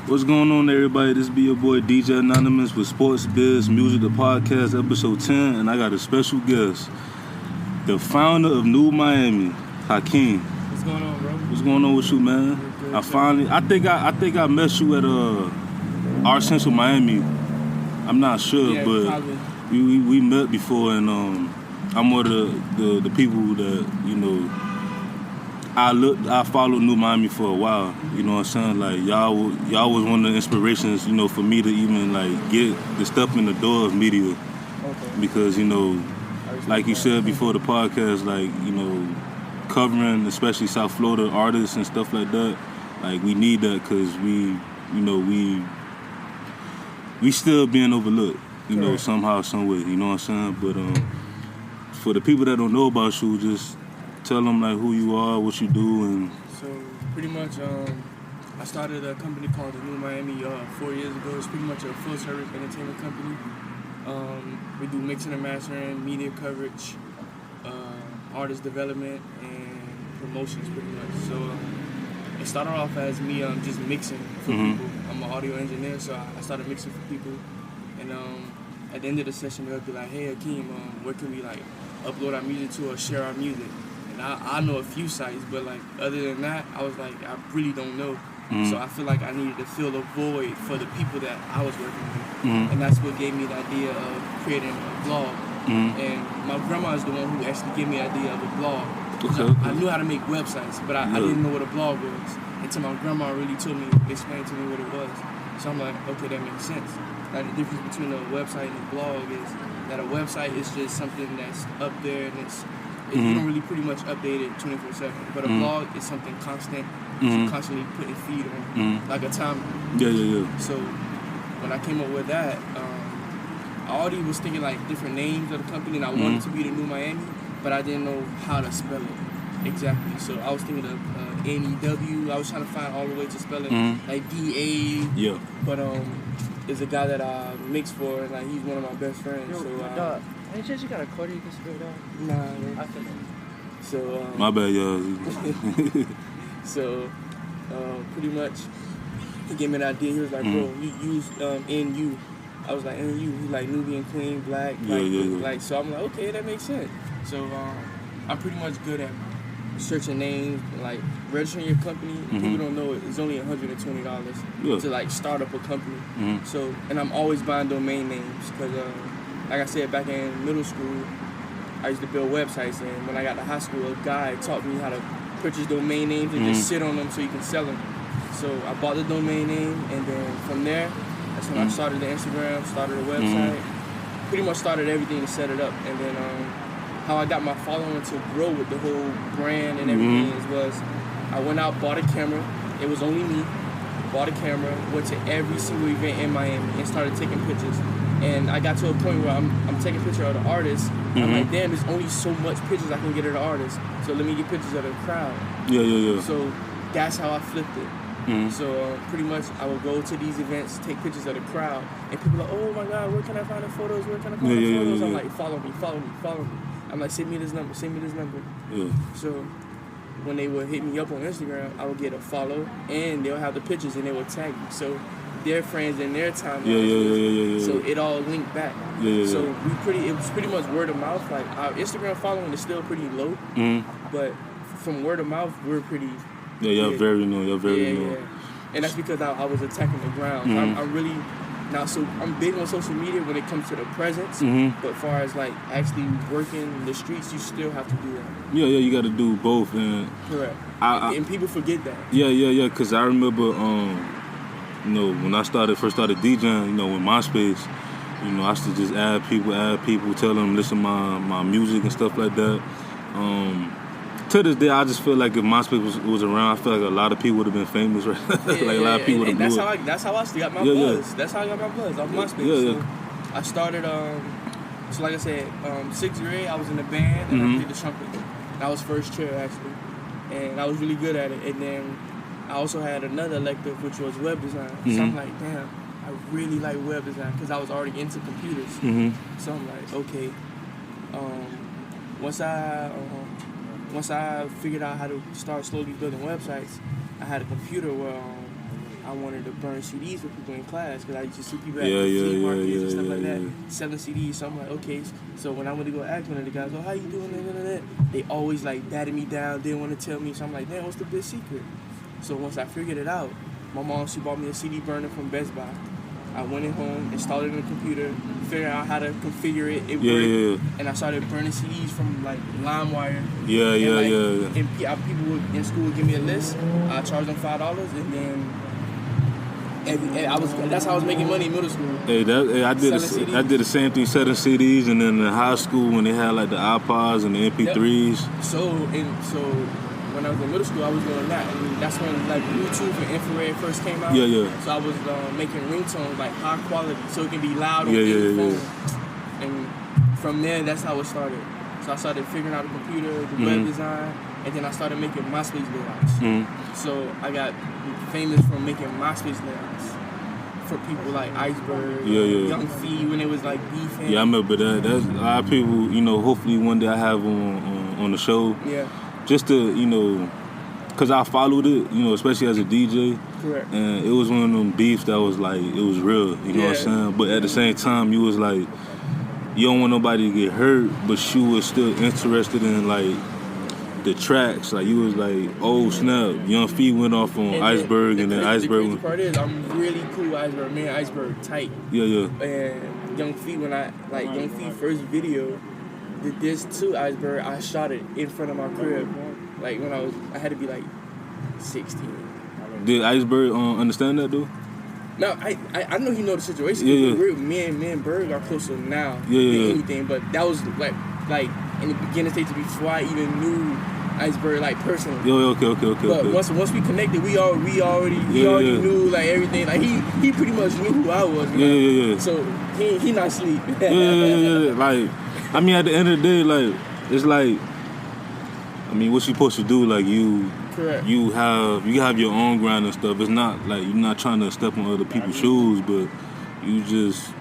What's going on, everybody? This be your boy DJ Anonymous with Sports Biz Music, the podcast, episode 10, and I got a special guest, the founder of NuMiami, Akeem. What's going on, bro? What's going on with you, man? Good, I think I met you at Art Central Miami. I'm not sure, yeah, but probably. we met before, and I'm one of the people that I followed NuMiami for a while, you know what I'm saying? Like, y'all was one of the inspirations, for me to even, like, get the step in the door of media. Okay. Because, like you said before the podcast, like, covering, especially South Florida artists and stuff like that, like, we need that because we still being overlooked, somehow, some way, you know what I'm saying? But for the people that don't know about you, just tell them, like, who you are, what you do, and... So, pretty much, I started a company called TheNuMiami 4 years ago. It's pretty much a full-service entertainment company. We do mixing and mastering, media coverage, artist development, and promotions, pretty much. So, it started off as me just mixing for people. I'm an audio engineer, so I started mixing for people. And at the end of the session, they'll be like, hey, Akeem, where can we, like, upload our music to or share our music? And I know a few sites, but like other than that, I was like, I really don't know. So I feel like I needed to fill a void for the people that I was working with. And that's what gave me the idea of creating a blog. And my grandma is the one who actually gave me the idea of a blog. Okay. I knew how to make websites, but I didn't know what a blog was until my grandma really explained to me what it was. So I'm like, okay, that makes sense. Like, the difference between a website and a blog is that a website is just something that's up there and you don't really pretty much update it 24/7. But a blog is something constant. You're constantly putting feed on, like a timer. Yeah. So when I came up with that, I already was thinking like different names of the company, and I wanted to be TheNuMiami, but I didn't know how to spell it exactly. So I was thinking of N-E-W. I was trying to find all the way to spell it like D-A. Yeah. But there's a guy that I mix for, and like he's one of my best friends. Yo, so any chance you got a quarter you can spit out? nah, man. I feel like. So My bad, y'all. So pretty much he gave me an idea. He was like, bro, you use NU. I was like, NU. He's like Nubian, clean, black. Like, so I'm like, okay, that makes sense. So I'm pretty much good at searching names, like registering your company. People don't know it's only $120 to like start up a company. So, and I'm always buying domain names because like I said, back in middle school, I used to build websites, and when I got to high school, a guy taught me how to purchase domain names and just sit on them so you can sell them. So I bought the domain name, and then from there, that's when I started the Instagram, started the website, pretty much started everything to set it up. And then how I got my following to grow with the whole brand and everything was I went out, bought a camera. It was only me. Bought a camera, went to every single event in Miami and started taking pictures. And I got to a point where I'm taking pictures of the artist. I'm like, damn, there's only so much pictures I can get of the artist. So let me get pictures of the crowd. Yeah. So that's how I flipped it. So pretty much I would go to these events, take pictures of the crowd, and people are like, oh my God, where can I find the photos? Where can I find the photos? I'm like, follow me. I'm like, send me this number. Yeah. So when they would hit me up on Instagram, I would get a follow, and they'll have the pictures, and they would tag me. So their friends in their timeline. Yeah. So it all linked back. So it was pretty much word of mouth. Like our Instagram following is still pretty low, but from word of mouth, we're pretty. Yeah, you're very known. Yeah. And that's because I was attacking the ground. I'm really now. So I'm big on social media when it comes to the presence, but as far as like actually working the streets, you still have to do that. Yeah, you got to do both, and correct. And people forget that. Yeah. Because I remember, when I first started DJing, with MySpace, I used to just add people, tell them listen to my music and stuff like that. To this day, I just feel like if MySpace was around, I feel like a lot of people would have been famous, right? A lot of people would have blew up. That's how I got my buzz. That's how I got my buzz off MySpace. So I started, so like I said, 6th grade, I was in a band and I played the trumpet. I was first chair, actually. And I was really good at it. And then I also had another elective, which was web design. So I'm like, damn, I really like web design because I was already into computers. So I'm like, okay. Once I figured out how to start slowly building websites, I had a computer where I wanted to burn CDs with people in class because I used to see people at Yeah, markets yeah, and stuff like that yeah. selling CDs. So I'm like, okay. So when I went to go ask one of the guys, oh, how you doing? They always like batted me down, didn't want to tell me. So I'm like, damn, what's the big secret? So once I figured it out, my mom, she bought me a CD burner from Best Buy. I went in home, installed it on the computer, figured out how to configure it. It worked, and I started burning CDs from like LimeWire. And people would, in school would give me a list. I charged them $5, and then that's how I was making money in middle school. I did the same thing, selling CDs, and then in high school when they had like the iPods and the MP3s. Yep. So when I was in middle school, I was doing that, and that's when like Bluetooth and infrared first came out. So I was making ringtones like high quality, so it can be loud on any phone. And from there, that's how it started. So I started figuring out the computer, the web design, and then I started making MySpace layouts. So I got famous from making MySpace layouts for people like Iceberg, Young Fee, when it was like beefing. Yeah, I remember that. That's a lot of people. You know, hopefully one day I have on the show. Yeah. Just to, you know, because I followed it, you know, especially as a DJ. Correct. And it was one of them beefs that was like, it was real, you know what I'm saying? But at the same time, you was like, you don't want nobody to get hurt, but you was still interested in like the tracks. Like you was like, oh snap, Young Fee went off on Iceberg, and then Iceberg. The crazy part is, I'm really cool with Iceberg. Me and Iceberg tight. Yeah. And Young Fee, when Young Fee first video, this to Iceberg, I shot it in front of my crib. Like when I had to be like 16. Did Iceberg understand that though? No, I know he know the situation. Me and Berg are closer now than anything. But that was like in the beginning stages before I even knew Iceberg like personally. Okay. But once we connected, we already knew like everything. Like he pretty much knew who I was. Yeah. So he not sleep. Like. I mean, at the end of the day, like, it's like, I mean, what you supposed to do, like, you have your own grind and stuff. It's not, like, you're not trying to step on other people's shoes, but you just...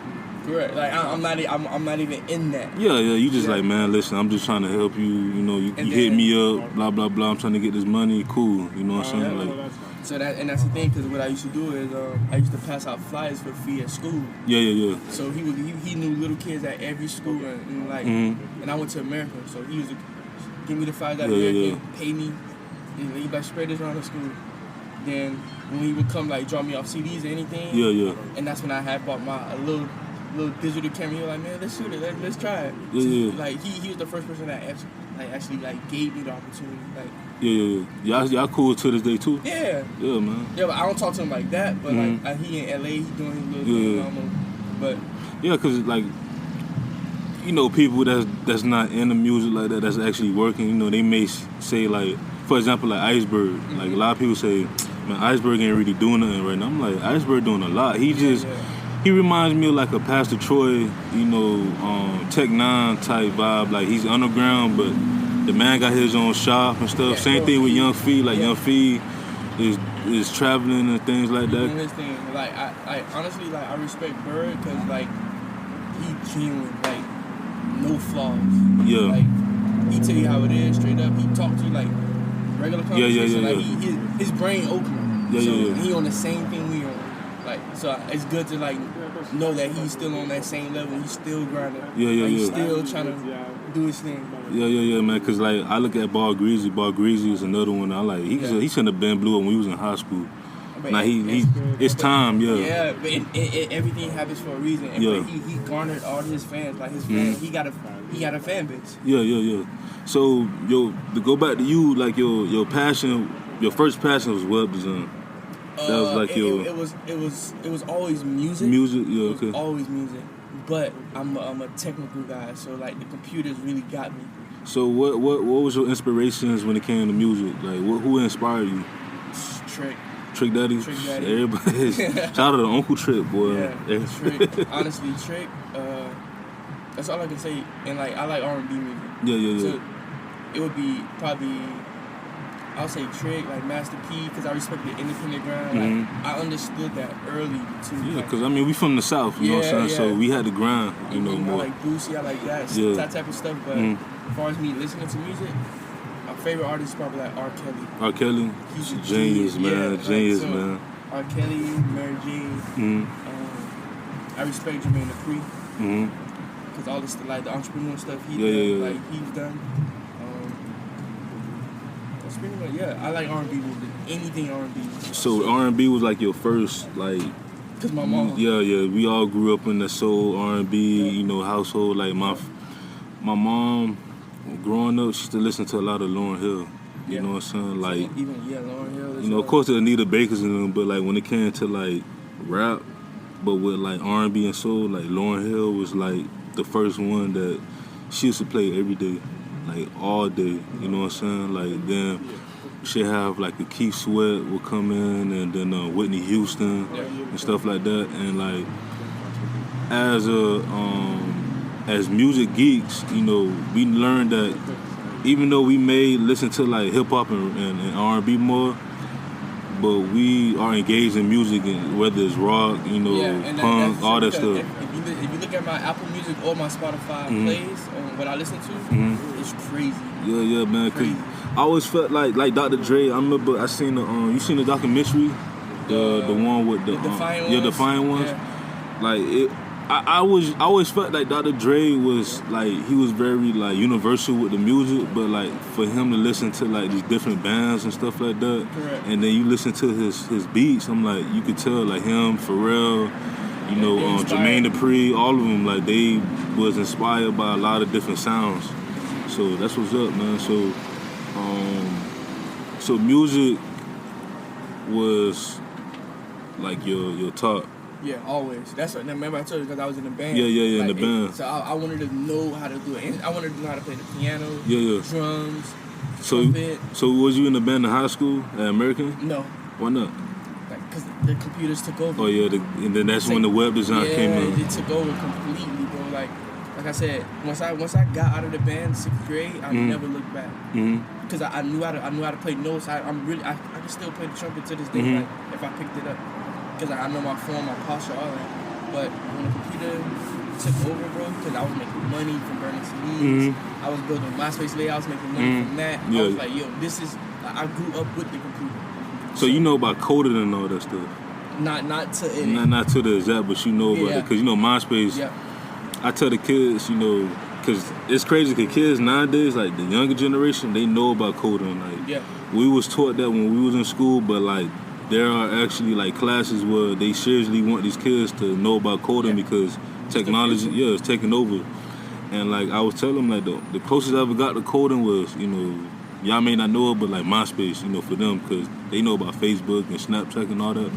Correct. Like, I'm not even in that. Yeah, you just like, man, listen, I'm just trying to help you, you know, you hit me up, blah, blah, blah, I'm trying to get this money, cool, you know what I'm saying? Like, so that's the thing, because what I used to do is I used to pass out flyers for free at school. Yeah. So he knew little kids at every school, and and I went to America, so he used to give me the flyers out there, pay me, and he like spread this around the school. Then when he would come like drop me off CDs or anything, and that's when I had bought a little digital camera. He was like, man, let's shoot it, let's try it. So, like he was the first person that actually gave me the opportunity. Like. Y'all cool to this day too? Yeah, man. Yeah, but I don't talk to him like that. But like he in LA, he doing his little thing. But yeah, cause like, you know, people that's not in the music like that, that's actually working. You know, they may say like, for example, like Iceberg. Like a lot of people say, man, Iceberg ain't really doing nothing right now. I'm like, Iceberg doing a lot. He reminds me of like a Pastor Troy, you know, Tech 9 type vibe. Like he's underground, but the man got his own shop and stuff. Same thing with Young Fee. Like Young Fee is traveling and things like that. Doing his thing. Like I honestly like I respect Bird because like he genuine, like no flaws. Yeah. Like he tell you how it is straight up. He talk to you like regular conversation. Like his brain open. He on the same thing we on. Like, so it's good to like know that he's still on that same level. He's still grinding. He's still trying to do his thing. Yeah, man. Cause like I look at Ball Greasy. Ball Greasy is another one. I like. He shouldn't have been blue when we was in high school. Now it's time. Yeah, but everything happens for a reason. And he garnered all his fans. Like his fans, he got a fan base. Yeah. So to go back to you, like your passion, your first passion was web design. That was like it was always music. Music, yeah, okay. It was always music, but I'm a technical guy, so like the computers really got me. So what was your inspirations when it came to music? Like who inspired you? Trick Daddy. Everybody. Shout out to Uncle Trick, boy. Yeah, Trick. Honestly, Trick. That's all I can say. And like I like R&B music. Yeah. So it would be probably. I'll say Trick, like Master P, because I respect the independent grind. Like, I understood that early, too. Yeah, because, I mean, we from the South, you know what I'm saying? So we had to grind, you know, more. I like Boosie, I like that type of stuff. But as far as me listening to music, my favorite artist is probably like R. Kelly. R. Kelly? He's a genius, man. Genius, man. R. Kelly, Mary J. I respect Jermaine Dupri. Because all this, like, the entrepreneur stuff like, he's done. That's pretty much, I like R&B music. Anything R&B. So R&B was like your first, like... Because my mom. We all grew up in the soul R&B, household. Like, my mom, growing up, she used to listen to a lot of Lauryn Hill. You know what I'm saying? Like... Even, Lauryn Hill. Of course, the Anita Bakers and them, but, like, when it came to, like, rap, but with, like, R&B and soul, like, Lauryn Hill was, like, the first one that she used to play every day, like all day, you know what I'm saying? Like then she'd have like a Keith Sweat would come in, and then Whitney Houston and stuff like that. And like as music geeks, we learned that even though we may listen to like hip hop and R&B more, but we are engaged in music, and whether it's rock, punk, all that stuff. If you look at my Apple Music or my Spotify plays on what I listen to, it's crazy. Yeah, man. Cause I always felt like Dr. Dre. I remember I seen you seen the documentary, the one with the Defiant Ones. Yeah. Like it. I always felt like Dr. Dre was like he was very like universal with the music, but like for him to listen to like these different bands and stuff like that, correct. And then you listen to his beats, I'm like you could tell like him, Pharrell, Jermaine Dupri, all of them like they was inspired by a lot of different sounds. So that's what's up, man. So music was like your top. Yeah, always. That's what. Remember I told you because I was in the band. Yeah, in the band. So I wanted to know how to do it. I wanted to know how to play the piano, drums, so trumpet. So was you in the band in high school at American? No. Why not? Because the computers took over. Oh yeah, and then that's when the web design came in. It took over completely, bro. Like I said, once I got out of the band, 6th grade, I never looked back. Because I knew how to play notes. I can still play the trumpet to this day, like if I picked it up. Because I know my form, my posture, all that. But when the computer took over, bro, because I was making money from burning CDs, I was building MySpace layouts, making money from that. I was like, yo, this is. I grew up with the computer. So you know about coding and all that stuff. Not to it. Not to the exact, but you know about it because MySpace. Yeah. I tell the kids, because it's crazy. Because kids nowadays, like the younger generation, they know about coding. Like we was taught that when we was in school, but like there are actually like classes where they seriously want these kids to know about coding because technology, is taking over. And like I was telling them, like the closest I ever got to coding was, y'all may not know it, but like MySpace, for them, because they know about Facebook and Snapchat and all that.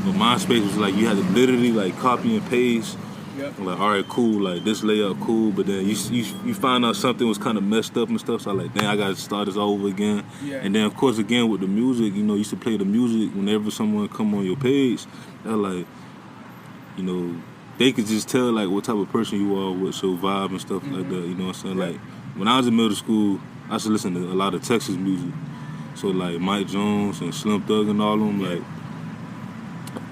But MySpace was like you had to literally like copy and paste. Like, all right, cool, like this layout, cool, but then you find out something was kind of messed up and stuff, so I'm like, dang, I got to start this all over again. And then, of course, again, with the music, you used to play the music whenever someone come on your page, they're like, they could just tell, like, what type of person you are with your vibe and stuff like that, you know what I'm saying? Like, when I was in middle school, I used to listen to a lot of Texas music, so, like, Mike Jones and Slim Thug and all of them, like,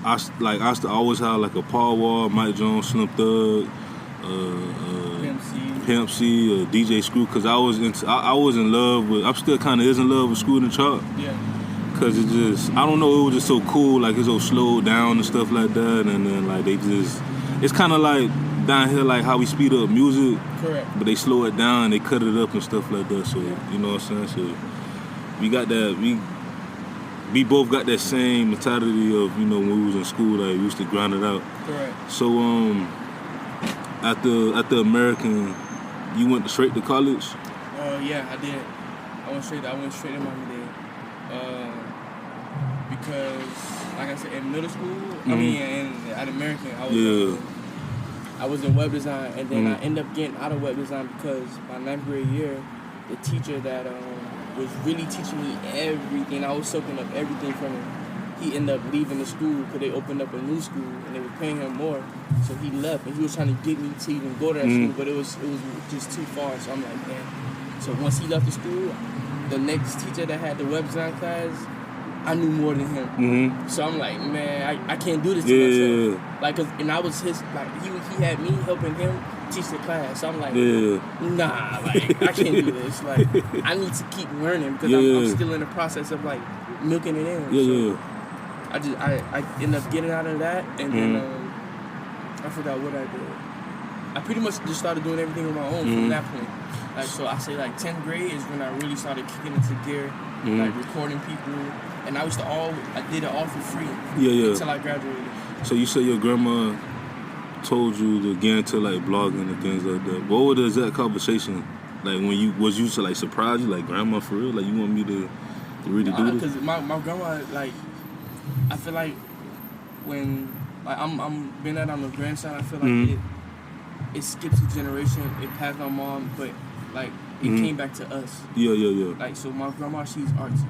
I used to always have like a Paul Wall, Mike Jones, Slim Thug, Pimp C, DJ Screw, because I was in love with. I'm still kind of in love with Screw and Chalk. Because it just, I don't know, it was just so cool. Like it's so slowed down and stuff like that, and then like they just, it's kind of like down here like how we speed up music. Correct. But they slow it down, they cut it up and stuff like that. So you know what I'm saying. So we got that. We both got that same mentality of, when we was in school, like we used to grind it out. Correct. So after American, you went straight to college? Yeah, I did. I went straight to Miami-Dade. Because like I said, in middle school, at American, I was in web design, and then I ended up getting out of web design because my 9th grade year, the teacher that was really teaching me everything. I was soaking up everything from him. He ended up leaving the school because they opened up a new school and they were paying him more. So he left, and he was trying to get me to even go to that school, but it was just too far. So I'm like, man. So once he left the school, the next teacher that had the web design class, I knew more than him. So I'm like, man, I can't do this to myself. Like, and I was his, like, he had me helping him teach the class. So I'm like, nah, like, I can't do this. Like, I need to keep learning because I'm still in the process of, like, milking it in. I ended up getting out of that, and then I forgot what I did. I pretty much just started doing everything on my own from that point. Like, so I say like 10th grade is when I really started kicking into gear, like recording people, and I did it all for free. Until I graduated. So you said your grandma told you to get into like blogging and things like that. What was the exact conversation? Like when you to like surprise you, like grandma for real? Like you want me to really do this? Because my grandma, like, I feel like when like being that I'm a grandson, I feel like it skips a generation. It passed my mom, but like it came back to us. Yeah. Like, so my grandma, she's arts.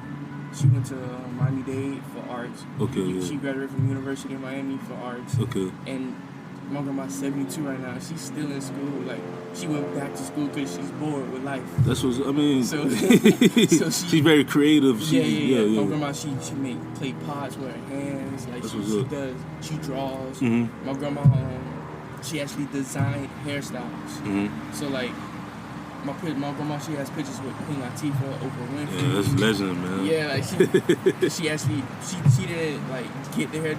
She went to Miami-Dade for arts. Okay. She graduated from the University of Miami for arts. Okay. And my grandma's 72 right now. She's still in school. Like, she went back to school because she's bored with life. That's what I mean. So she's very creative. Yeah. My grandma, she make clay pots with her hands. Like, she draws. My grandma, she actually designed hairstyles. So like, my grandma, she has pictures with Queen Latifah, Oprah Winfrey. Yeah, that's legend, man. Yeah, like she actually she didn't like get the hair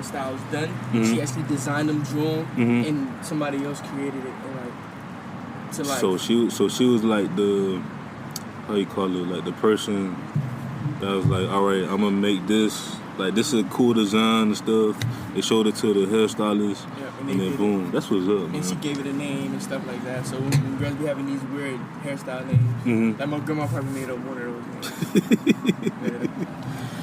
styles done. She actually designed them, drew them, and somebody else created it. And like, to like. So she was like the, how you call it, like the person that was like, all right, I'm gonna make this. Like, this is a cool design and stuff. They showed it to the hairstylist, and then boom, that's what's up, man. And she gave it a name and stuff like that. So when girls be having these weird hairstyle names, like my grandma probably made up one of those names.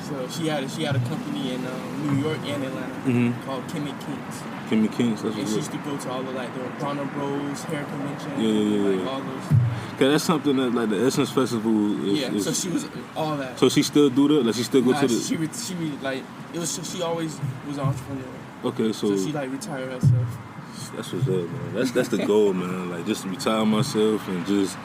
So she had a company in New York and Atlanta called Kimmy Kinks. Kimmy Kinks, that's what's up. And she used to go to all the like the Warner Bros. Hair convention. Yeah. All those. Okay, that's something that like the Essence Festival is. So she was all that. So she still do that? Like she still go to the. She like it was. She always was an entrepreneur. Okay, so she like retired herself. That's what's up, man. That's the goal, man. Like just retire myself and just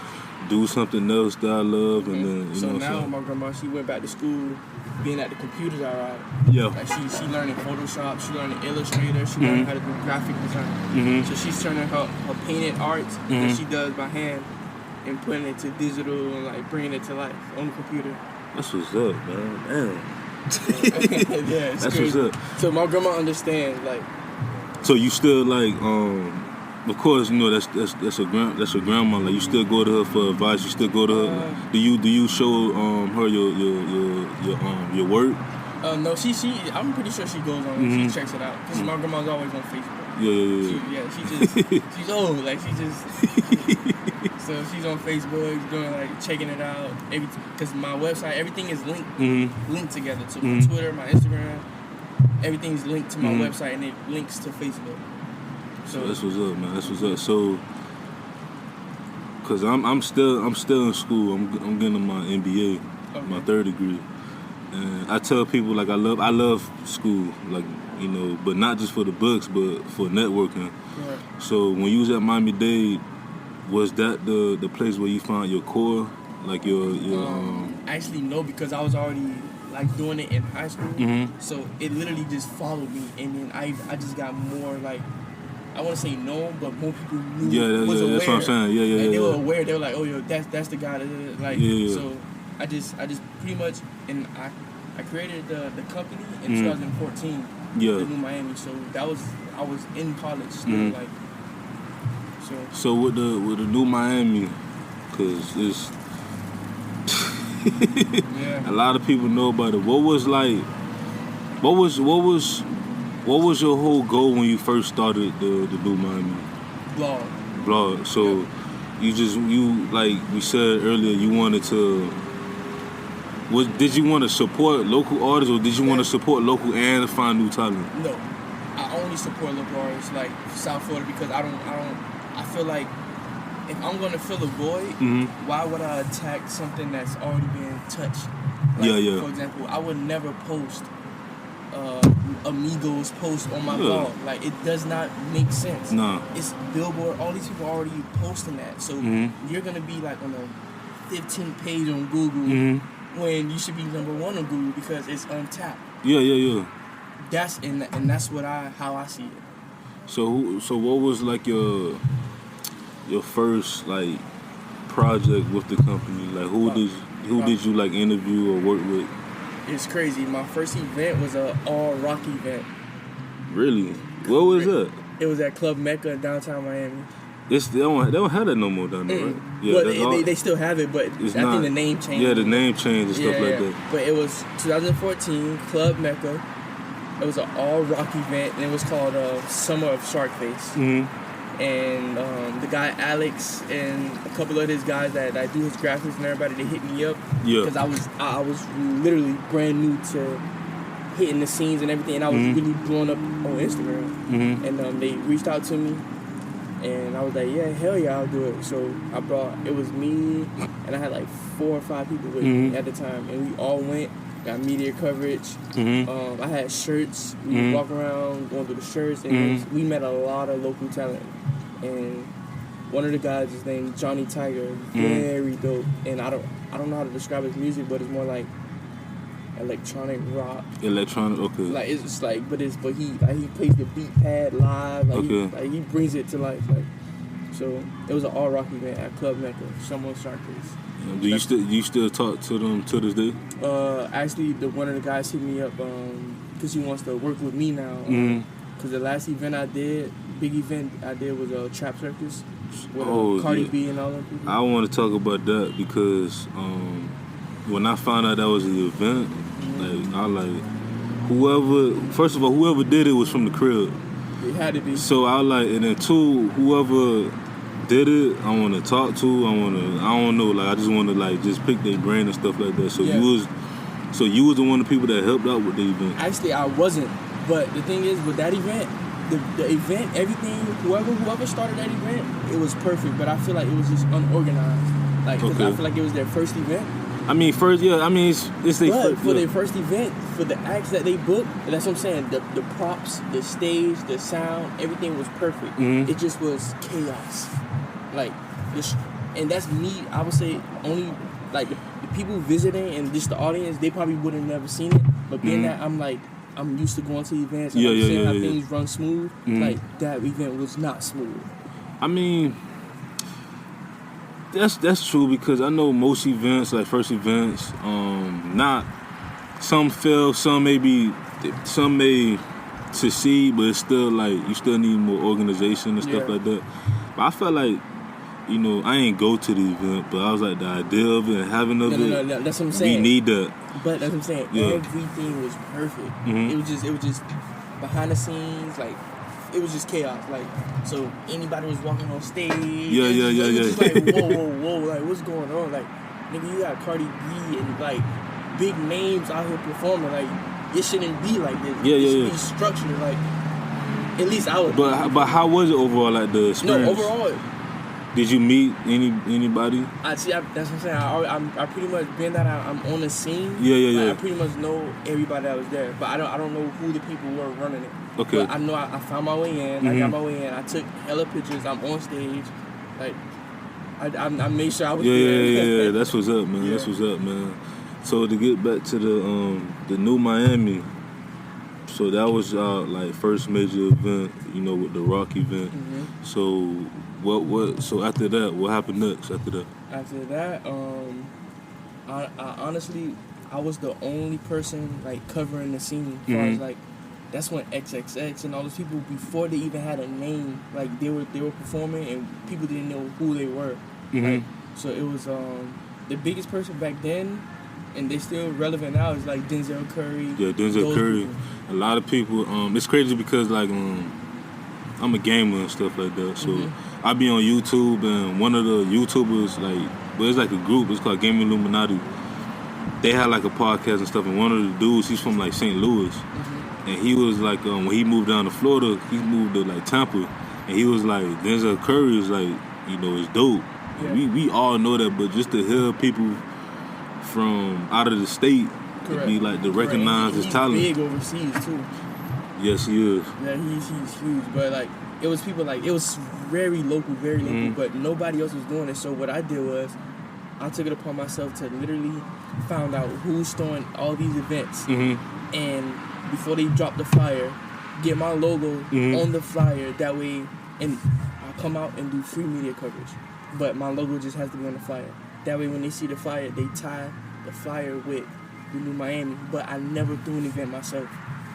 do something else that I love, and then you know. So now my grandma, she went back to school, being at the computers, all right. Yeah. Like she learning Photoshop, she learning Illustrator, she learning how to do graphic design. So she's turning her painted art that she does by hand and putting it to digital and like bringing it to life on the computer. That's what's up, man. Damn. Yeah, it's that's crazy. What's up. So my grandma understands, like. So you still like, of course, you know that's a grandma. Like you still go to her for advice. You still go to her. Do you show her your work? No, she. I'm pretty sure she goes on. She checks it out because my grandma's always on Facebook. Yeah. She's old. Like she just. So she's on Facebook doing like checking it out. Because my website, everything is linked together. So my Twitter, my Instagram, everything's linked to my website, and it links to Facebook. So that's what's up, man. That's what's up. So, cause I'm still in school. I'm getting my MBA, my third degree, and I tell people like I love school, like you know, but not just for the books, but for networking. Right. So when you was at Miami-Dade, was that the place where you found your core, like your Actually, no, because I was already like doing it in high school, so it literally just followed me, and then I just got more like. I want to say no, but more people knew. Was aware. That's what I'm saying. Yeah. They were aware. They were like, "Oh, yo, that's the guy." Like, so I just pretty much, and I created the company in 2014. Yeah. TheNuMiami. So I was in college still, like. So with the NuMiami, cause it's a lot of people know about it. What was your whole goal when you first started the NuMiami? Blog. So you like we said earlier, you wanted to. Did you want to support local artists, or did you want to support local and find new talent? No, I only support local artists like South Florida because I feel like if I'm gonna fill a void, why would I attack something that's already been touched? Like, for example, I would never post Amigos post on my blog. Like, it does not make sense. No. It's Billboard. All these people are already posting that. So you're going to be like on a 15th page on Google when you should be number one on Google because it's untapped. Yeah. That's how I see it. So what was like your first like project with the company? Like who did you like interview or work with? It's crazy. My first event was a all rock event. Really? What was that? It was at Club Mecca in downtown Miami. They don't have that no more down there, right? Yeah, well, they still have it, but I think the name changed. Yeah, the name changed and stuff like that. But it was 2014 Club Mecca. It was an all rock event, and it was called Summer of Sharkface. Mm-hmm. And the guy Alex and a couple of his guys that do his graphics and everybody, they hit me up. Yeah. Because I was literally brand new to hitting the scenes and everything, and I was really blowing up on Instagram. Mm-hmm. And they reached out to me. And I was like, yeah, hell yeah, I'll do it. So it was me, and I had like 4 or 5 people with me at the time. And we all went, got media coverage. I had shirts. We would walk around going through the shirts. And we met a lot of local talent. And one of the guys is named Johnny Tiger. Very dope. And I don't know how to describe his music, but it's more like electronic rock. Okay. Like it's like, but he plays the beat pad live. Like he brings it to life. Like, so it was an all rock event at Club Mecca, Summer Sharkface. Do you still talk to them to this day? Actually, one of the guys hit me up because he wants to work with me now. Because the last event big event I did was a Trap Circus with Cardi B and all them people. I want to talk about that because when I found out that was the event, whoever did it was from the crib. It had to be. So and then 2, whoever did it, I want to talk to. I don't know, I just want to just pick their brain and stuff like that. So you was the one of the people that helped out with the event. Actually, I wasn't. But the thing is, with that event, the event, everything, whoever started that event, it was perfect. But I feel like it was just unorganized. I feel like it was their first event. I mean, it's their first. For their first event, for the acts that they booked, that's what I'm saying. The props, the stage, the sound, everything was perfect. It just was chaos. And that's me. I would say only the people visiting and just the audience, they probably would have never seen it. But being that I'm used to going to events and seeing how things run smooth. That event was not smooth. I mean, that's true because I know most events, first events, some fail, some may succeed, but it's still you still need more organization and stuff like that. But I felt like, I ain't go to the event, but I was the idea of it and having of it. No, that's what I'm saying. We need that. But that's what I'm saying. Yeah. Everything was perfect. It was just behind the scenes, it was just chaos. So anybody was walking on stage. Yeah. Just whoa, what's going on? Nigga, you got Cardi B and big names out here performing. It shouldn't be like this. It should be structured. At least I would. But how was it overall? The experience? No, overall. Did you meet anybody? That's what I'm saying. I pretty much, being that I'm on the scene. Yeah. I pretty much know everybody that was there, but I don't know who the people were running it. Okay. But I know I found my way in. I got my way in. I took hella pictures. I'm on stage. I made sure I was there. Yeah. That's what's up, man. Yeah. That's what's up, man. So to get back to the NuMiami. So that was first major event, with the rock event. So so after that, what happened next after that? After that, I honestly, I was the only person covering the scene. As far as that's when XXX and all those people, before they even had a name, they were performing and people didn't know who they were. So it was the biggest person back then, and they still relevant now, is Denzel Curry. Yeah, Denzel Curry. People. A lot of people. It's crazy because I'm a gamer and stuff like that. So I be on YouTube, and one of the YouTubers it's a group. It's called Gaming Illuminati. They had a podcast and stuff, and one of the dudes, he's from St. Louis, and he was when he moved down to Florida, he moved to Tampa, and he was Denzel Curry is is dope. Yeah. We all know that, but just to hear people from out of the state to be to recognize his talent. He's big overseas too. Yes, he is. Yeah, he's huge, but it was people it was very local, but nobody else was doing it. So what I did was, I took it upon myself to literally find out who's throwing all these events, and before they drop the flyer, get my logo on the flyer. That way, and I'll come out and do free media coverage, but my logo just has to be on the flyer. That way, when they see the flyer, they tie the flyer with NuMiami, but I never threw an event myself.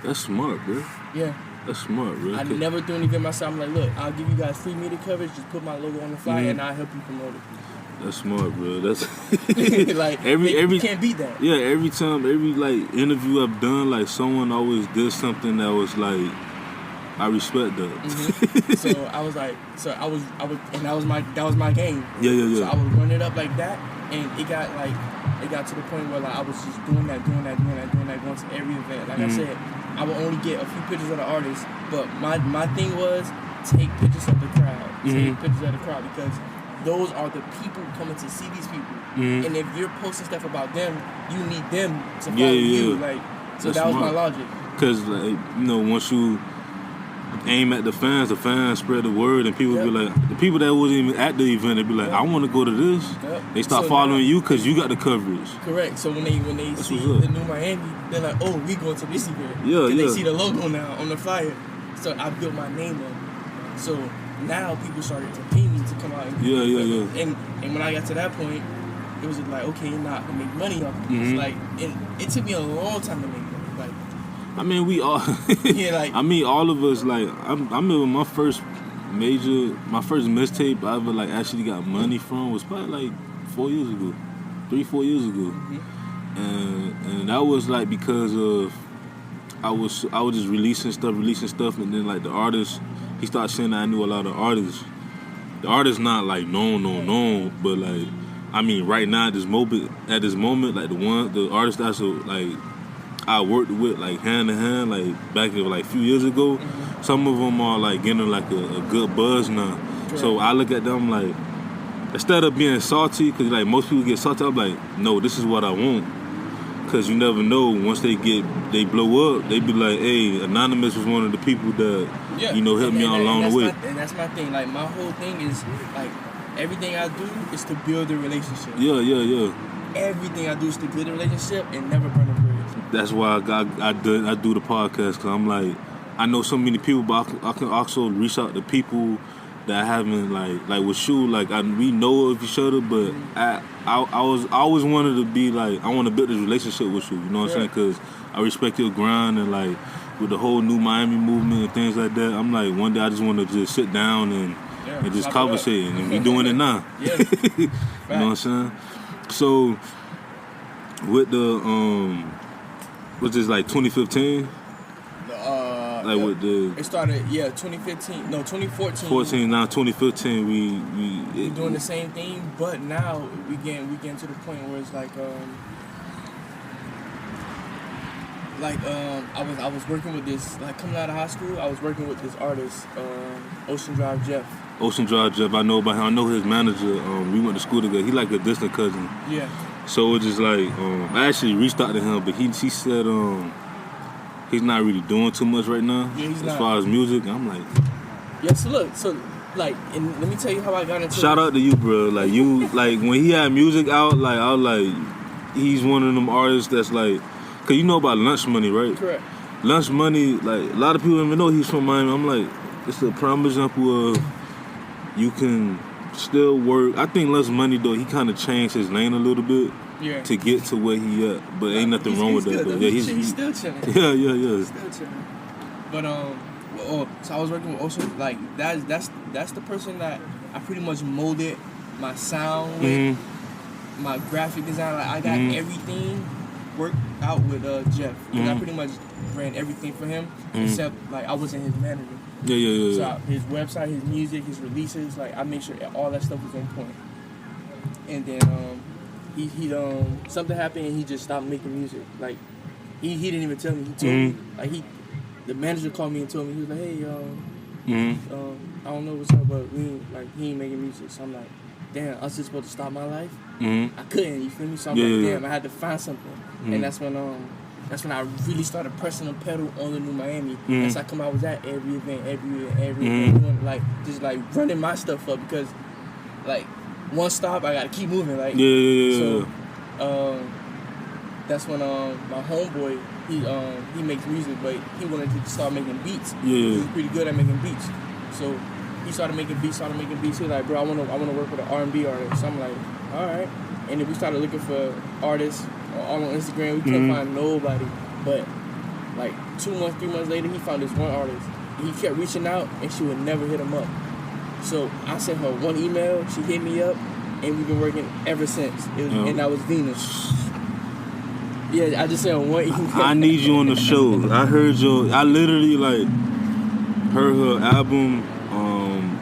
That's smart, bro. Yeah. That's smart, bro. I never threw an event myself. I'm like, look, I'll give you guys free media coverage. Just put my logo on the flyer, and I'll help you promote it. That's smart, bro. That's like every you can't beat that. Yeah, every like interview I've done, like someone always did something that was like, I respect that. So I was, and that was my game. Yeah. So I would run it up like that, and it got to the point where like I was just doing that, going to every event. Like I said, I would only get a few pictures of the artist, but my thing was take pictures of the crowd, because those are the people coming to see these people. And if you're posting stuff about them, you need them to follow you. Like, so that's that was smart. my logic. Because, like, once you aim at the fans spread the word, and people be like, the people that wasn't even at the event, they be like, I want to go to this. They start following you because you got the coverage. Correct. So when they see the NuMiami, they're like, oh, we going to this event. Yeah. They see the logo now on the flyer. So I built my name up. So now people started to pay me to come out and And when I got to that point, it was like, okay, you're not gonna make money off of this. Like, it took me a long time to make money. Like, I mean, we all. I mean, all of us. Like, I remember my first mixtape I ever like actually got money from was probably like 4 years ago, 3-4 years ago, and that was like because of I was just releasing stuff, and then like the artist. He started saying that I knew a lot of artists. The artists not like known, but like I mean right now at this moment, like the artists that's like I worked with like hand to hand like back like a few years ago. Some of them are like getting like a good buzz now. Sure. So I look at them like instead of being salty, because like most people get salty, I'm like, no, this is what I want. Because you never know, once they blow up, they be like, hey, Anonymous was one of the people that, helped me out along the way. And that's my thing. Like, my whole thing is, like, everything I do is to build a relationship. Yeah. Everything I do is to build a relationship and never burn a bridge. That's why I do the podcast, because I'm like, I know so many people, but I can also reach out to people that I haven't, like with you, like, we know of each other, but I always wanted to be, like, I want to build this relationship with you, you know what I'm saying? Because I respect your grind, and, like, with the whole NuMiami movement and things like that, I'm like, one day I just want to just sit down and just conversate, and we doing it now. You know what I'm saying? So, with the, what's this, like, 2015? Like with the it started 2015 no 2014 now 2015 we doing the same thing, but now we getting to the point where it's like I was working with this, like, coming out of high school, I was working with this artist, Ocean Drive Jeff, I know about him. I know his manager. We went to school together. He like a distant cousin. Yeah. So it's just like I actually reached out to him, but he said he's not really doing too much right now as far as music. I'm like, and let me tell you how I got into Shout out to you, bro. Like, you, like, when he had music out, like, I was like, he's one of them artists that's like, cause you know about Lunch Money, right? Correct. Lunch Money, like, a lot of people don't even know he's from Miami. I'm like, it's a prime example of you can still work. I think Lunch Money, though, he kind of changed his lane a little bit. Yeah. To get to where he at, but ain't nothing wrong with that. Though. Yeah, he's still chilling. Yeah. He's still chilling. But so I was working with Ocean. Like, that's the person that I pretty much molded my sound with, my graphic design. Like, I got everything worked out with Jeff. I pretty much ran everything for him, except like I wasn't his manager. Yeah. So his website, his music, his releases, like I made sure all that stuff was on point. And then he something happened and he just stopped making music. Like, he didn't even tell me. He told me, like, the manager called me and told me, he was like, hey, I don't know what's up, but he ain't making music. So I'm like, damn, I was just supposed to stop my life. I couldn't, you feel me? So I'm like, damn, I had to find something. And that's when I really started pressing the pedal on the NuMiami. That's how come I was at every event, doing, like, just like running my stuff up, because like, one stop, I gotta keep moving. Like, So, that's when my homeboy, he makes music, but he wanted to start making beats. He was pretty good at making beats. So he started making beats. He was like, bro, I wanna work with an R&B artist. So I'm like, all right. And then we started looking for artists. all on Instagram. We couldn't find nobody. But like 2 months, 3 months later, he found this one artist. He kept reaching out, and she would never hit him up. So I sent her one email. She hit me up, and we've been working ever since. And that was Venus. Yeah, I just sent her one email. I need you on the show. I literally like heard her album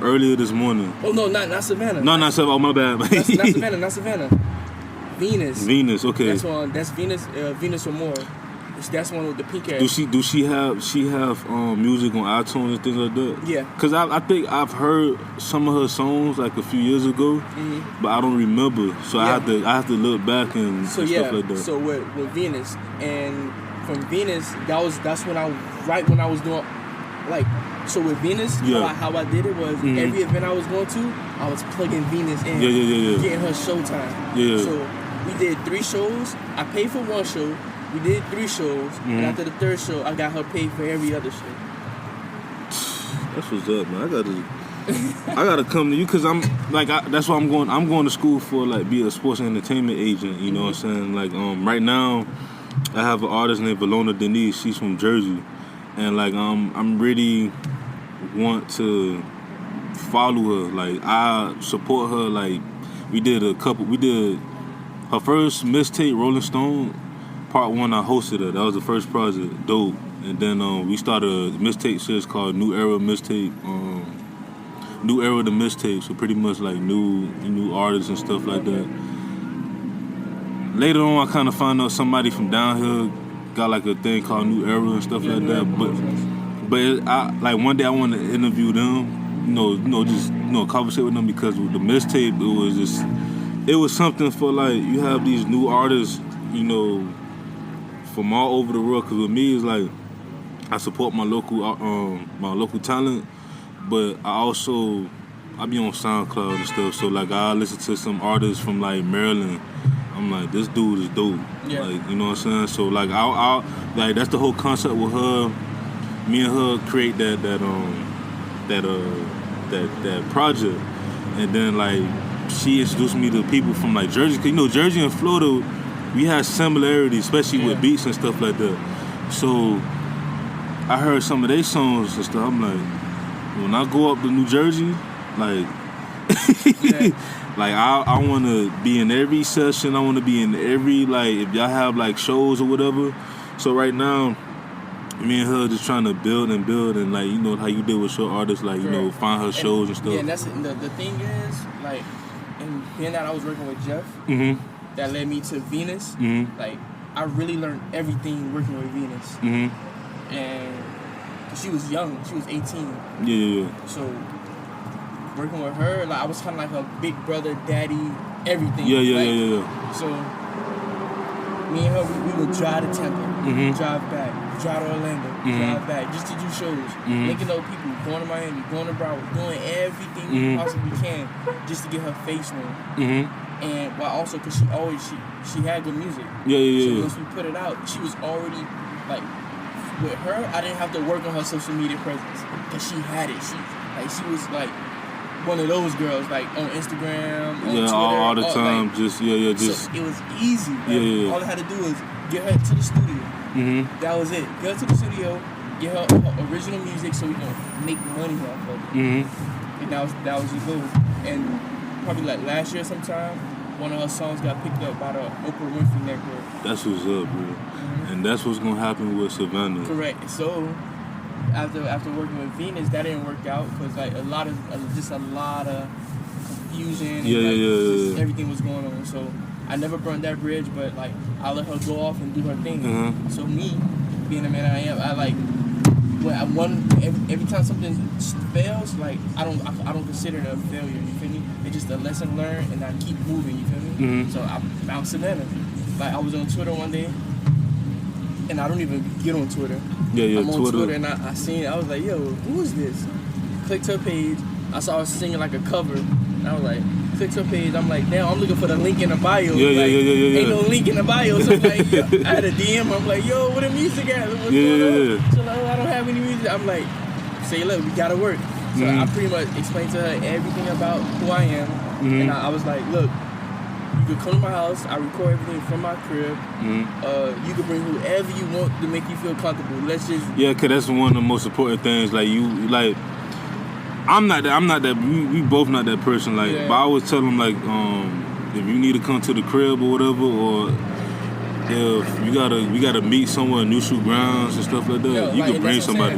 earlier this morning. Oh no, not Savannah. No, not Savannah. Oh, my bad. Not Savannah. Venus. Venus. Okay. That's Venus. Venus or more. That's one with the pink hair. Do she have music on iTunes and things like that? Yeah. Cause I think I've heard some of her songs like a few years ago, but I don't remember. So I have to look back and stuff like that. So with Venus, and from Venus, that's when I was doing like. So with Venus, how I did it was every event I was going to, I was plugging Venus in, getting her showtime. Yeah. So we did 3 shows. I paid for 1 show. We did 3 shows, and after the 3rd show, I got her paid for every other show. That's what's up, man. I gotta come to you because I'm like that's why I'm going. I'm going to school for like be a sports and entertainment agent. You know what I'm saying? Like right now, I have an artist named Valona Denise. She's from Jersey, and like I'm really want to follow her. Like I support her. Like we did her first mixtape, Rolling Stone. Part 1, I hosted her. That was the first project, dope. And then we started a mixtape series called New Era Mixtape. New Era the Mixtape. So pretty much like new artists and stuff like that. Later on, I kind of found out somebody from down here got like a thing called New Era and stuff like that. But like one day I wanted to interview them. Just conversate with them because with the mixtape it was something for like you have these new artists, from all over the world. Cause with me, it's like I support my local talent, but I be on SoundCloud and stuff. So like I listen to some artists from like Maryland. I'm like, this dude is dope. Yeah. Like, you know what I'm saying? So like I like that's the whole concept with her. Me and her create that project, and then like she introduced me to people from like Jersey. Cause Jersey and Florida, we had similarities, especially with beats and stuff like that. So I heard some of their songs and stuff. I'm like, when I go up to New Jersey, like, like I want to be in every session. I want to be in every, like, if y'all have like shows or whatever. So right now, me and her just trying to build and like, how you deal with your artists, like, find her shows and stuff. Yeah, and that's the thing is, like, and being that I was working with Jeff, that led me to Venus. Like, I really learned everything working with Venus. And she was young, she was 18. Yeah. So working with her, like I was kind of like her big brother, daddy, everything. Yeah. So me and her, we would drive to Tampa, drive back, drive to Orlando, drive back, just to do shows, linking up people, going to Miami, going to Brownlee, doing everything we possibly can just to get her face known. And while also, because she had good music. So once we put it out, she was already, like, with her, I didn't have to work on her social media presence, because she had it. She was, like, one of those girls, like, on Instagram, on Twitter. All the time, like, just. So it was easy. All I had to do was get her to the studio. That was it. Get her to the studio, get her original music so we can make money off of it. And that was the goal. And probably like last year sometime, one of her songs got picked up by the Oprah Winfrey Network. That's what's up, bro. And that's what's gonna happen with Savannah. Correct. So after working with Venus, that didn't work out because like a lot of confusion. And everything was going on. So I never burned that bridge, but like I let her go off and do her thing. So me, being the man I am, I like every time something fails, like I don't consider it a failure. You feel me? It's just a lesson learned, and I keep moving. You feel me? So I found Savannah. Like I was on Twitter one day, and I don't even get on Twitter. I'm on Twitter, and I seen it. I was like, yo, who is this? Clicked her page. I saw her singing like a cover. And I was like, clicked her page. I'm like, damn, I'm looking for the link in the bio. Ain't no link in the bio. So I'm like, yo, I had a DM. I'm like, yo, where the music at? What's going on? So like, oh, I don't have any music. I'm like, say, look, we gotta work. So I pretty much explained to her everything about who I am. And I was like, look, you could come to my house. I record everything from my crib. You can bring whoever you want to make you feel comfortable. Let's just cause that's one of the most important things. Like I'm not that. We both not that person. Like, but I always tell them like, if you need to come to the crib or whatever, or if we gotta meet somewhere, neutral grounds and stuff like that, you can bring somebody.